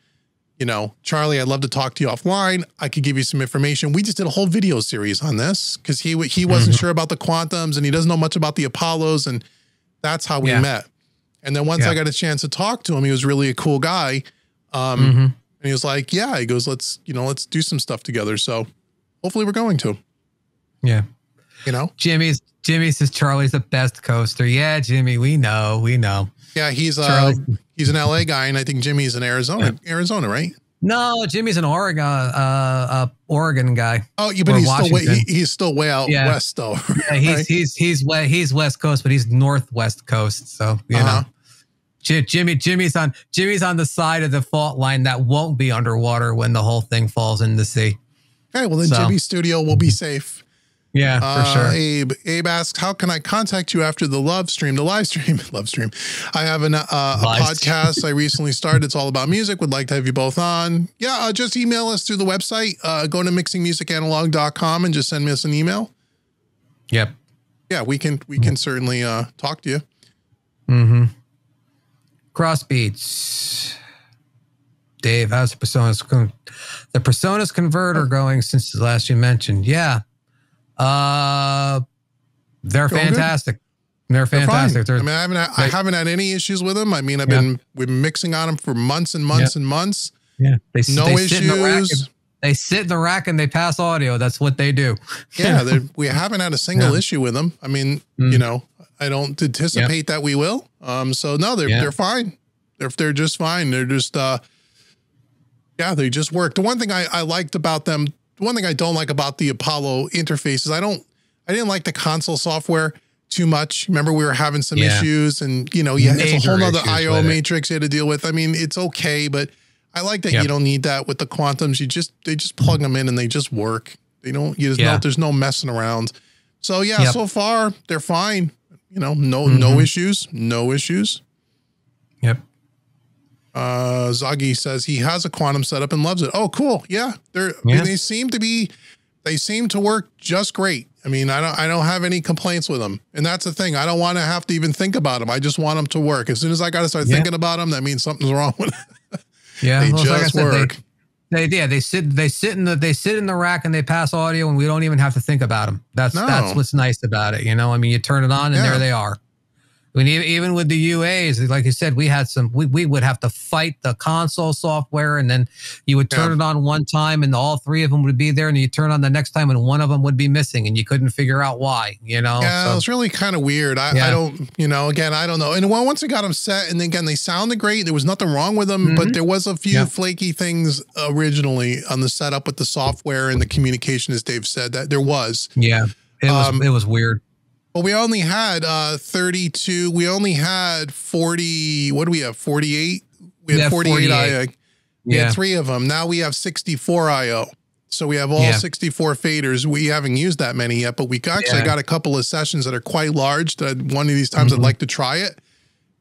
you know, Charlie, I'd love to talk to you offline. I could give you some information. We just did a whole video series on this because he wasn't sure about the Quantums and he doesn't know much about the Apollos. And that's how we met. And then once I got a chance to talk to him, he was really a cool guy. And he was like, yeah, he goes, let's do some stuff together. So hopefully we're going to. Yeah. You know, Jimmy says Charlie's the best coaster. Yeah, Jimmy, we know. Yeah, he's an LA guy, and I think Jimmy's in Arizona, right? No, Jimmy's an Oregon guy. Oh, yeah, but he's still way out west, though. Yeah, he's West Coast, but he's Northwest Coast. So you know, Jimmy's on the side of the fault line that won't be underwater when the whole thing falls in the sea. Okay, well then Jimmy's studio will be safe. Yeah, for sure. Abe asks, how can I contact you after the live stream? I have a podcast I recently started. It's all about music. Would like to have you both on. Yeah, just email us through the website. Go to mixingmusicanalog.com and just send us an email. Yep. Yeah, we can certainly talk to you. Crossbeats. Dave, how's the Personas converter going since the last you mentioned? Yeah. They're fantastic. They're fantastic. I mean, I haven't had any issues with them. I mean, we've been mixing on them for months and months and months. Yeah. They issues. They sit in the rack and they pass audio. That's what they do. Yeah. We haven't had a single issue with them. I mean, you know, I don't anticipate that we will. So no, they're fine. They're just fine. They're just, they just work. The one thing I liked about them, the one thing I don't like about the Apollo interface is I didn't like the console software too much. Remember, we were having some issues and, you know, it's a whole nother IO matrix you had to deal with. I mean, it's okay, but I like that you don't need that with the Quantums. They just plug them in and they just work. There's no messing around. So so far they're fine. You know, no issues. Yep. Zaggy says he has a Quantum setup and loves it. Oh, cool. Yeah. They seem to work just great. I mean, I don't have any complaints with them. And that's the thing. I don't want to have to even think about them. I just want them to work. As soon as I got to start thinking about them, that means something's wrong with it. They just work. They sit in the rack and they pass audio and we don't even have to think about them. That's what's nice about it. You know, I mean, you turn it on and there they are. I mean, even with the UAs, like you said, we would have to fight the console software, and then you would turn it on one time and all three of them would be there, and you turn on the next time and one of them would be missing and you couldn't figure out why, you know? Yeah, it was really kind of weird. I don't, again, I don't know. And once we got them set, and again, they sounded great. There was nothing wrong with them, but there was a few flaky things originally on the setup with the software and the communication, as Dave said, that there was. Yeah, it was weird. Well, we only had 32. We only had 40. What do we have? 48. We had 48 IO. We had 3 of them. Now we have 64 IO. So we have all 64 faders. We haven't used that many yet, but we actually got a couple of sessions that are quite large. That one of these times I'd like to try it.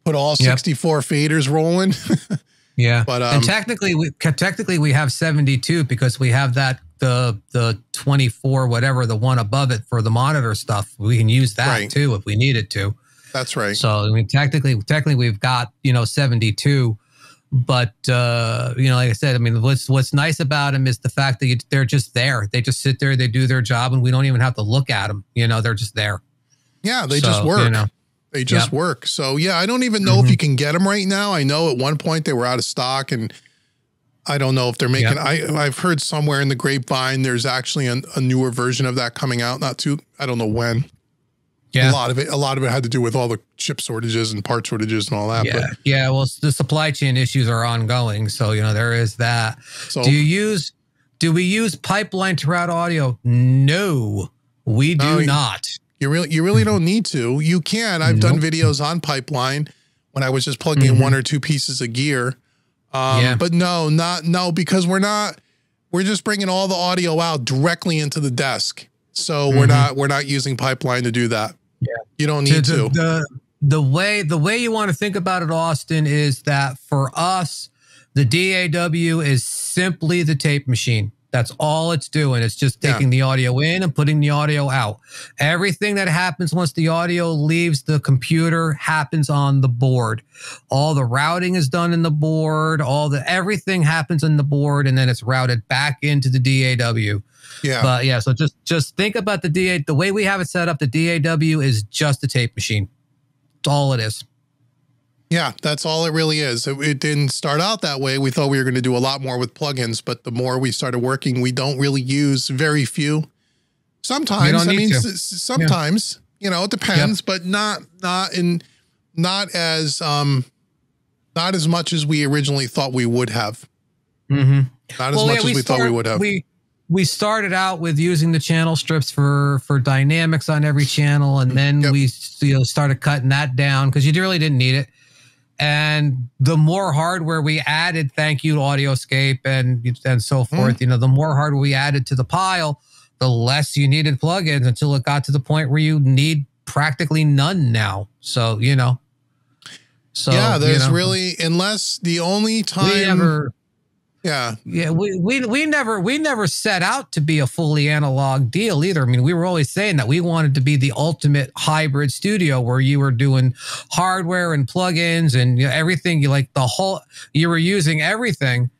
Put all 64 faders rolling. But and technically we have 72 because we have that the 24 whatever, the one above it for the monitor stuff. We can use that too if we needed to. That's right. So I mean, technically we've got 72, but like I said, I mean, what's nice about them is the fact that they're just there. They just sit there, they do their job, and we don't even have to look at them. They're just there. Yeah, they just work. They just work. So yeah, I don't even know if you can get them right now. I know at one point they were out of stock, and I don't know if they're making. I've heard somewhere in the grapevine there's actually a newer version of that coming out. I don't know when. Yeah, a lot of it had to do with all the chip shortages and part shortages and all that. Yeah. Well, the supply chain issues are ongoing, so there is that. So do we use pipeline to route audio? No, we do not. You really don't need to. You can. I've done videos on pipeline when I was just plugging in 1 or 2 pieces of gear. But no, because we're just bringing all the audio out directly into the desk. So we're not using pipeline to do that. Yeah. You don't need to. The way you want to think about it, Austin, is that for us, The DAW is simply the tape machine. That's all it's doing. It's just taking the audio in and putting the audio out. Everything that happens once the audio leaves the computer happens on the board. All the routing is done in the board. Everything happens in the board, and then it's routed back into the DAW. Yeah. But yeah, so just think about the way we have it set up. The DAW is just a tape machine. That's all it is. Yeah, that's all it really is. It didn't start out that way. We thought we were going to do a lot more with plugins, but the more we started working, we don't really use very few. Sometimes, sometimes, you know, it depends, but not as much as we originally thought we would have. Mm-hmm. Not as much as we thought we would have. We started out with using the channel strips for dynamics on every channel, and then we started cutting that down because you really didn't need it. And the more hardware we added, thank you to audio-scape and so forth, you know, the more hardware we added to the pile, the less you needed plugins until it got to the point where you need practically none now. So, you know. So, yeah, there's really, unless the only time... we never set out to be a fully analog deal either. I mean, we were always saying that we wanted to be the ultimate hybrid studio where you were doing hardware and plugins and everything. You were using everything.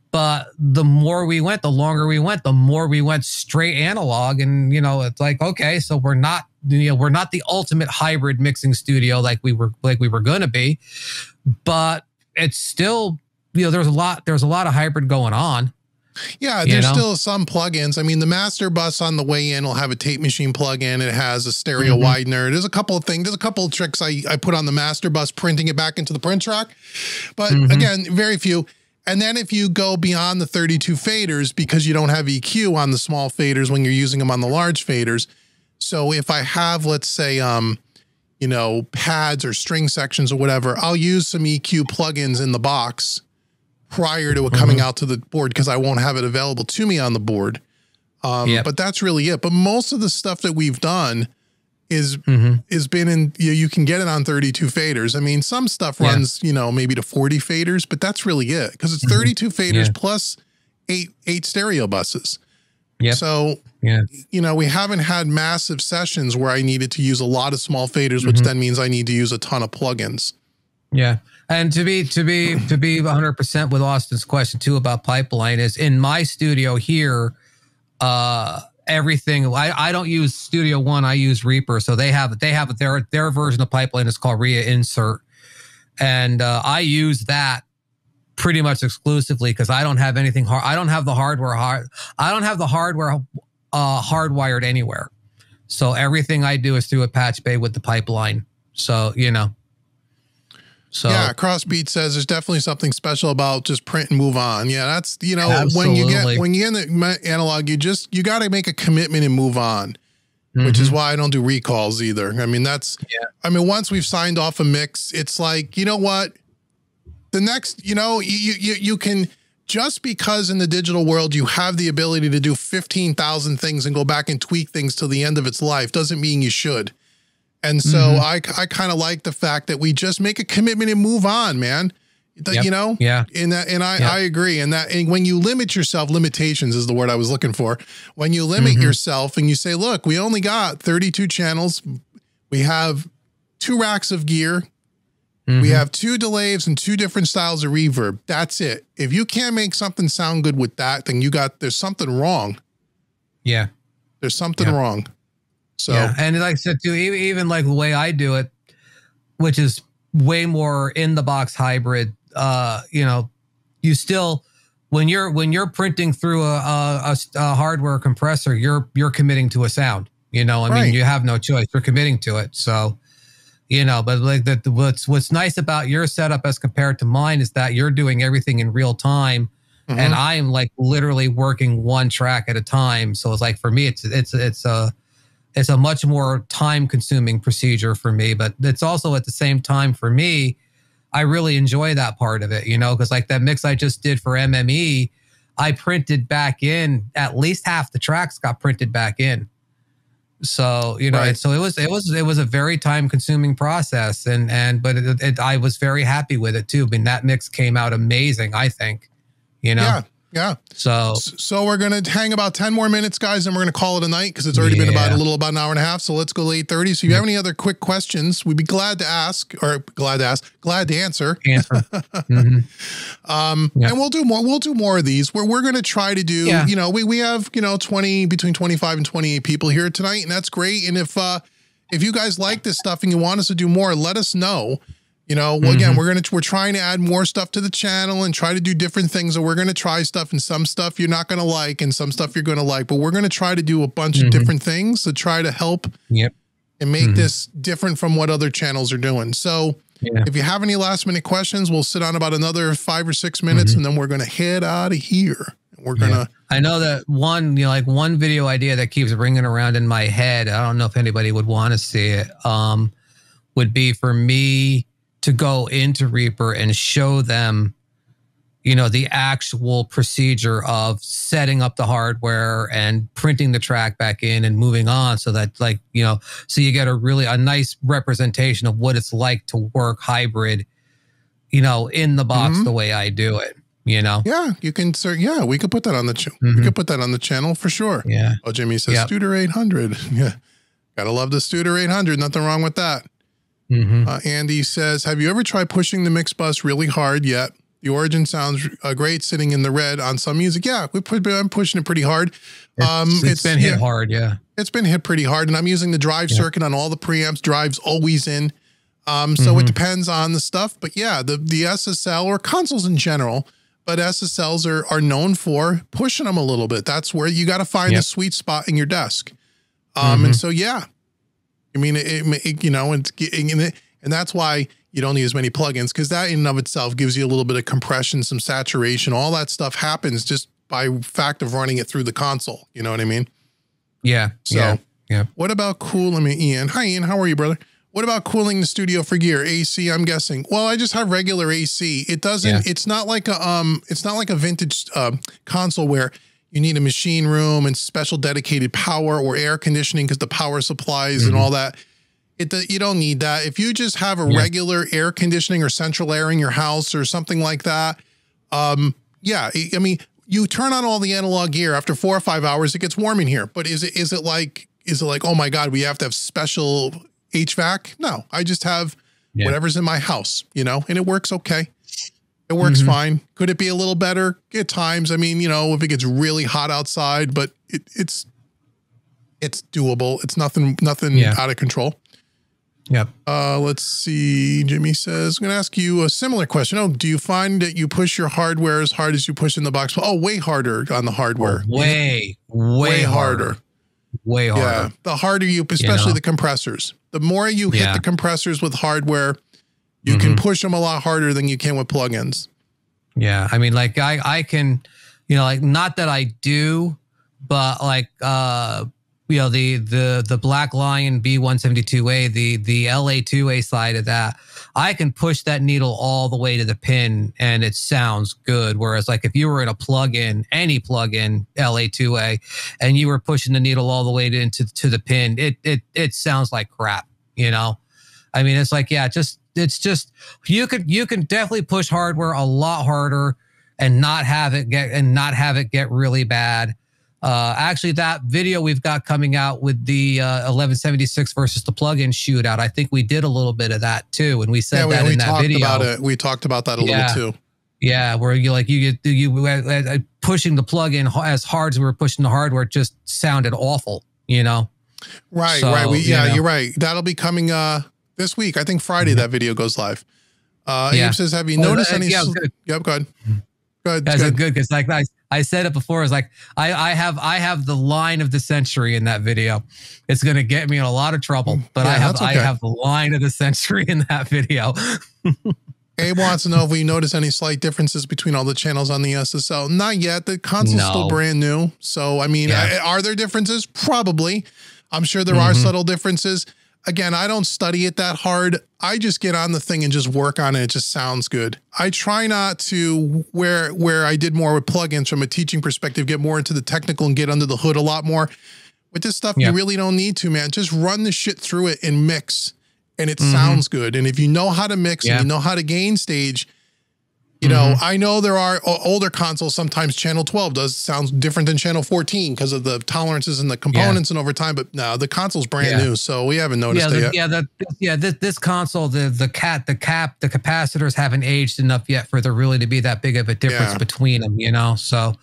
But the more we went, the longer we went, the more we went straight analog. And, you know, it's like, okay, so we're not the ultimate hybrid mixing studio like we were going to be, but it's still, you know, there's a lot of hybrid going on. Yeah, there's still some plugins. I mean, the master bus on the way in will have a tape machine plug-in. It has a stereo widener. There's a couple of things. There's a couple of tricks I put on the master bus, printing it back into the print track. But again, very few. And then if you go beyond the 32 faders, because you don't have EQ on the small faders when you're using them on the large faders. So if I have, let's say, you know, pads or string sections or whatever, I'll use some EQ plugins in the box prior to it coming out to the board because I won't have it available to me on the board. But that's really it. But most of the stuff that we've done is been in, you can get it on 32 faders. I mean, some stuff runs, you know, maybe to 40 faders, but that's really it because it's 32 faders plus eight stereo buses. So, you know, we haven't had massive sessions where I needed to use a lot of small faders, which then means I need to use a ton of plugins. Yeah. And to be 100% with Austin's question too about pipeline is in my studio here, everything I don't use Studio One, I use Reaper. So they have their version of pipeline is called RIA Insert. And I use that pretty much exclusively because I don't have anything hard. I don't have the hardware hardwired anywhere. So everything I do is through a patch bay with the pipeline. So, you know. So yeah, Crossbeat says there's definitely something special about just print and move on. Yeah, that's, you know, absolutely. when you get in the analog, you got to make a commitment and move on, which is why I don't do recalls either. I mean, I mean, once we've signed off a mix, it's like, you know what, the next, you know, you can, just because in the digital world you have the ability to do 15,000 things and go back and tweak things till the end of its life doesn't mean you should. And so I kind of like the fact that we just make a commitment and move on, man. You know? And I agree. And when you limit yourself, limitations is the word I was looking for. When you limit yourself and you say, look, we only got 32 channels. We have 2 racks of gear. We have 2 delays and 2 different styles of reverb. That's it. If you can't make something sound good with that, then there's something wrong. Yeah. There's something wrong. So, and like I said too, even like the way I do it, which is way more in the box hybrid, you know, you still, when you're printing through a hardware compressor, you're committing to a sound, you know, I mean, you have no choice, you're committing to it. So, you know, but like that, what's nice about your setup as compared to mine is that you're doing everything in real time. And I am like literally working one track at a time. So it's like, for me, it's a much more time-consuming procedure for me, but it's also at the same time for me, I really enjoy that part of it, you know, because like that mix I just did for MME, I printed back in, at least half the tracks got printed back in. So, you know, Right. so it was a very time consuming process, but I was very happy with it too. I mean, that mix came out amazing, I think, you know? Yeah. Yeah. So, So we're going to hang about 10 more minutes, guys, and we're going to call it a night because it's already been about an hour and a half. So let's go to 8:30. So if you have any other quick questions, we'd be glad to answer. And we'll do more of these where we're going to try to do, you know, we have, you know, between 25 and 28 people here tonight, and that's great. And if you guys like this stuff and you want us to do more, let us know. You know, again, we're trying to add more stuff to the channel and try to do different things. And we're going to try stuff, and some stuff you're not going to like and some stuff you're going to like, but we're going to try to do a bunch of different things to try to help and make this different from what other channels are doing. So if you have any last minute questions, we'll sit on about another 5 or 6 minutes and then we're going to head out of here. We're going to, I know that one, you know, like one video idea that keeps ringing around in my head. I don't know if anybody would want to see it, would be for me to go into Reaper and show them, you know, the actual procedure of setting up the hardware and printing the track back in and moving on, so that, like, you know, so you get a nice representation of what it's like to work hybrid, you know, in the box the way I do it, you know? Yeah, you can, sir. Yeah, we could put that on the channel. We could put that on the channel for sure. Yeah. Oh, Jimmy says Studer 800. Yeah. Gotta love the Studer 800. Nothing wrong with that. Andy says, have you ever tried pushing the mix bus really hard yet? The origin sounds great sitting in the red on some music. Yeah, I'm pushing it pretty hard. It's been hit hard. Yeah. It's been hit pretty hard, and I'm using the drive circuit on all the preamps. Drive's always in. So it depends on the stuff, but yeah, the SSL or consoles in general, but SSLs are known for pushing them a little bit. That's where you got to find the sweet spot in your desk. And so, yeah, I mean, you know, and that's why you don't need as many plugins, because that in and of itself gives you a little bit of compression, some saturation. All that stuff happens just by fact of running it through the console. You know what I mean? Yeah. So what about Ian? Hi, Ian. How are you, brother? What about cooling the studio for gear? AC, I'm guessing. Well, I just have regular AC. It doesn't, it's not like a vintage console where you need a machine room and special dedicated power or air conditioning because the power supplies and all that. You don't need that. If you just have a regular air conditioning or central air in your house or something like that, I mean, you turn on all the analog gear after 4 or 5 hours, it gets warm in here. But is it like, oh my God, we have to have special HVAC? No, I just have whatever's in my house, you know, and it works okay. It works fine. Could it be a little better at times? I mean, you know, if it gets really hot outside, but it's doable. It's nothing out of control. Yep. Let's see. Jimmy says, I'm going to ask you a similar question. Oh, do you find that you push your hardware as hard as you push in the box? Oh, way harder on the hardware. Way harder. Way harder. Yeah. The harder especially the compressors. The more you hit the compressors with hardware, you can push them a lot harder than you can with plugins. Yeah. I mean, like I can, you know, like, not that I do, but like, you know, the Black Lion B172A, the LA2A side of that, I can push that needle all the way to the pin and it sounds good. Whereas, like, if you were in a plug-in, any plug-in LA2A, and you were pushing the needle all the way to the pin, it sounds like crap, you know? I mean, it's like, it's just, you can definitely push hardware a lot harder and not have it get really bad. Actually, that video we've got coming out with the 1176 versus the plug-in shootout, I think we did a little bit of that too, and we said that in that video. About it. We talked about that a little too. Yeah, where you pushing the plug-in as hard as we were pushing the hardware just sounded awful, you know. Right, right. You're right. That'll be coming this week. I think Friday that video goes live. Abe says, have you noticed any? Yep, go ahead. That's good because, like, I said it before. It's like I have the line of the century in that video. It's gonna get me in a lot of trouble, but I have the line of the century in that video. Abe wants to know if we notice any slight differences between all the channels on the SSL. Not yet. The console's still brand new, so I mean, are there differences? Probably. I'm sure there are subtle differences. Again, I don't study it that hard. I just get on the thing and just work on it. It just sounds good. I try not to, where I did more with plugins from a teaching perspective, get more into the technical and get under the hood a lot more. With this stuff, you really don't need to, man. Just run the shit through it and mix, and it sounds good. And if you know how to mix and you know how to gain stage, you know, I know there are older consoles. Sometimes channel 12 does sound different than channel 14 because of the tolerances and the components and over time. But no, the console's brand new, so we haven't noticed it yet. This console, the capacitors haven't aged enough yet for there really to be that big of a difference between them. You know, so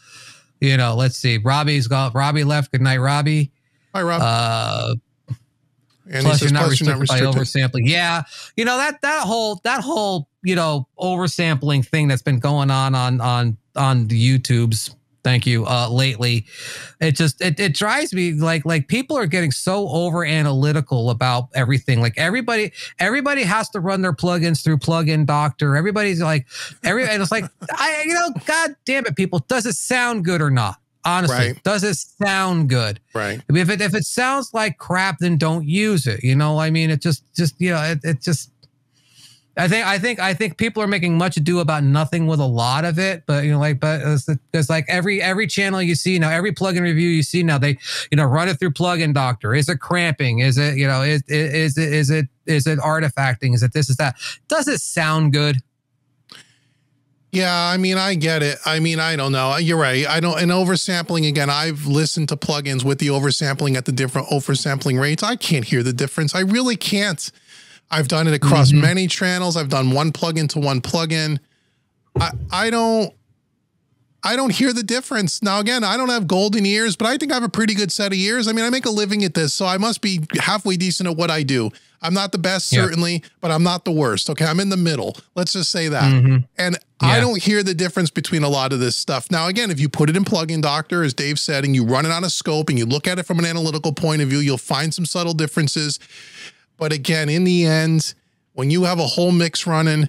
you know, let's see. Robbie left. Good night, Robbie. Hi, Rob. And plus, you're not restricted by oversampling. Yeah, you know that whole you know oversampling thing that's been going on the YouTubes. Thank you. Lately, it drives me like people are getting so over analytical about everything. Like everybody has to run their plugins through Plugin Doctor. Everybody's like and it's like God damn it, people. Does it sound good or not? Honestly, does it sound good? Right. If it sounds like crap, then don't use it. You know, I mean, it just you know, it just. I think people are making much ado about nothing with a lot of it, but you know, like, but it's like every channel you see now, every plugin review you see now, they run it through Plugin Doctor. Is it cramping? Is it is it artifacting? Is it this? Is that? Does it sound good? Yeah, I mean, I get it. I mean, I don't know. You're right. I don't. And oversampling again. I've listened to plugins with the oversampling at the different oversampling rates. I can't hear the difference. I really can't. I've done it across many channels. I've done one plugin to one plugin. I don't hear the difference. Now, again, I don't have golden ears, but I think I have a pretty good set of ears. I mean, I make a living at this, so I must be halfway decent at what I do. I'm not the best, certainly, but I'm not the worst. Okay, I'm in the middle. Let's just say that. And I don't hear the difference between a lot of this stuff. Now, again, if you put it in Plugin Doctor, as Dave said, and you run it on a scope and you look at it from an analytical point of view, you'll find some subtle differences. But again, in the end, when you have a whole mix running,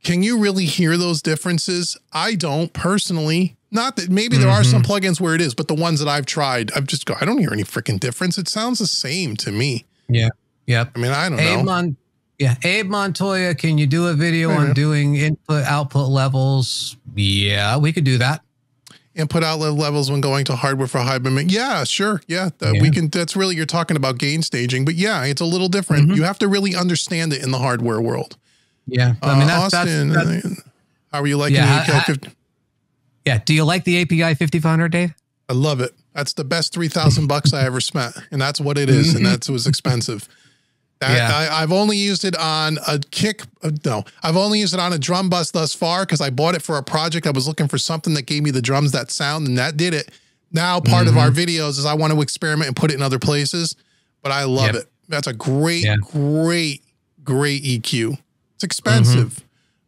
can you really hear those differences? I don't personally. Not that maybe there are some plugins where it is, but the ones that I've tried, I don't hear any freaking difference. It sounds the same to me. Yeah. Yep. I mean, I don't know. Abe Montoya, can you do a video on doing input output levels? Yeah, we could do that. Input outlet levels when going to hardware for high mimic. Yeah, sure. Yeah, we can. That's really, you're talking about gain staging, but yeah, it's a little different. You have to really understand it in the hardware world. Yeah. I mean, Austin, how are you liking yeah. Do you like the API 5500, Dave? I love it. That's the best $3,000 I ever spent. And that's what it is. And that was expensive. I've only used it on a kick. No, I've only used it on a drum bus thus far because I bought it for a project. I was looking for something that gave me the drums that sound, and that did it. Now part of our videos is I want to experiment and put it in other places, but I love it. That's a great EQ. It's expensive,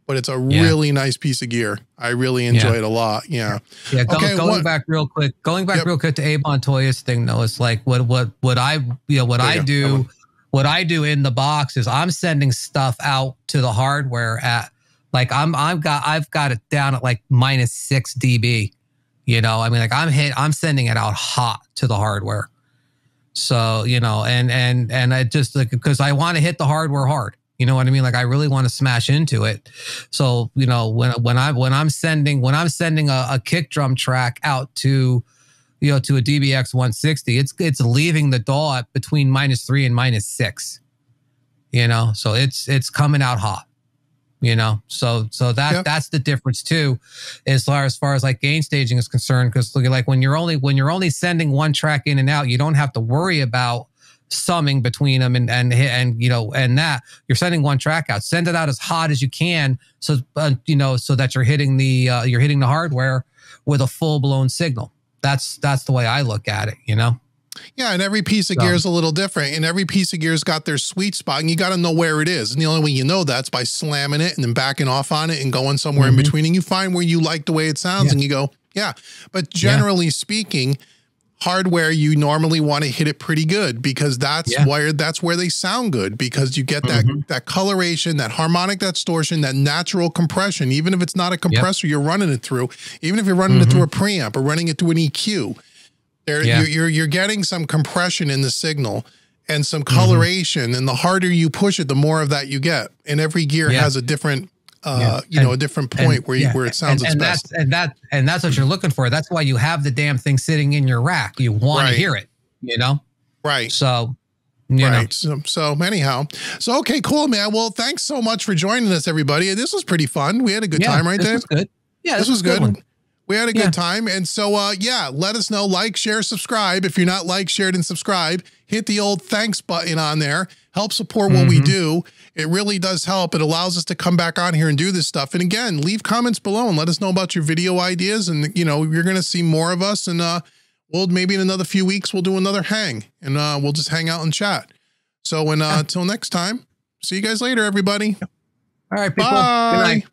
but it's a really nice piece of gear. I really enjoy it a lot. Yeah. Yeah. Going back real quick to Abe Montoya's thing though, it's like what I do in the box is I'm sending stuff out to the hardware at like I've got it down at like -6 dB. You know, I mean, like I'm sending it out hot to the hardware. So, you know, and I just like, because I want to hit the hardware hard. You know what I mean? Like I really want to smash into it. So, you know, when I'm sending a kick drum track out to a DBX 160, it's leaving the DAW at between -3 and -6. You know, so it's coming out hot. You know, so that's the difference too, as far as like gain staging is concerned. Because like when you're only sending one track in and out, you don't have to worry about summing between them and you know, and that you're sending one track out. Send it out as hot as you can, so you know, so that you're hitting the hardware with a full blown signal. That's the way I look at it, you know? Yeah, and every piece of gear is a little different, and every piece of gear's got their sweet spot, and you got to know where it is. And the only way you know that's by slamming it and then backing off on it and going somewhere in between, and you find where you like the way it sounds, and you go, yeah. But generally speaking, hardware, you normally want to hit it pretty good because that's where they sound good, because you get that coloration, that harmonic distortion, that natural compression. Even if it's not a compressor you're running it through, even if you're running it through a preamp or running it through an EQ, you're getting some compression in the signal and some coloration. And the harder you push it, the more of that you get. And every gear has a different a different point where it sounds its best. That's what you're looking for. That's why you have the damn thing sitting in your rack. You want to hear it, you know? Right. So, you know. So anyhow, okay, cool, man. Well, thanks so much for joining us, everybody. This was pretty fun. We had a good time, right, Dave? This was good. Yeah, this was good. One. We had a good time. And so, yeah, let us know, like, share, subscribe. If you're not like, shared, and subscribe, hit the old thanks button on there. Help support what we do. It really does help. It allows us to come back on here and do this stuff. And again, leave comments below and let us know about your video ideas. And, you know, you're going to see more of us. And we'll maybe in another few weeks, we'll do another hang. And we'll just hang out and chat. So until next time, see you guys later, everybody. All right, people. Bye. Good night.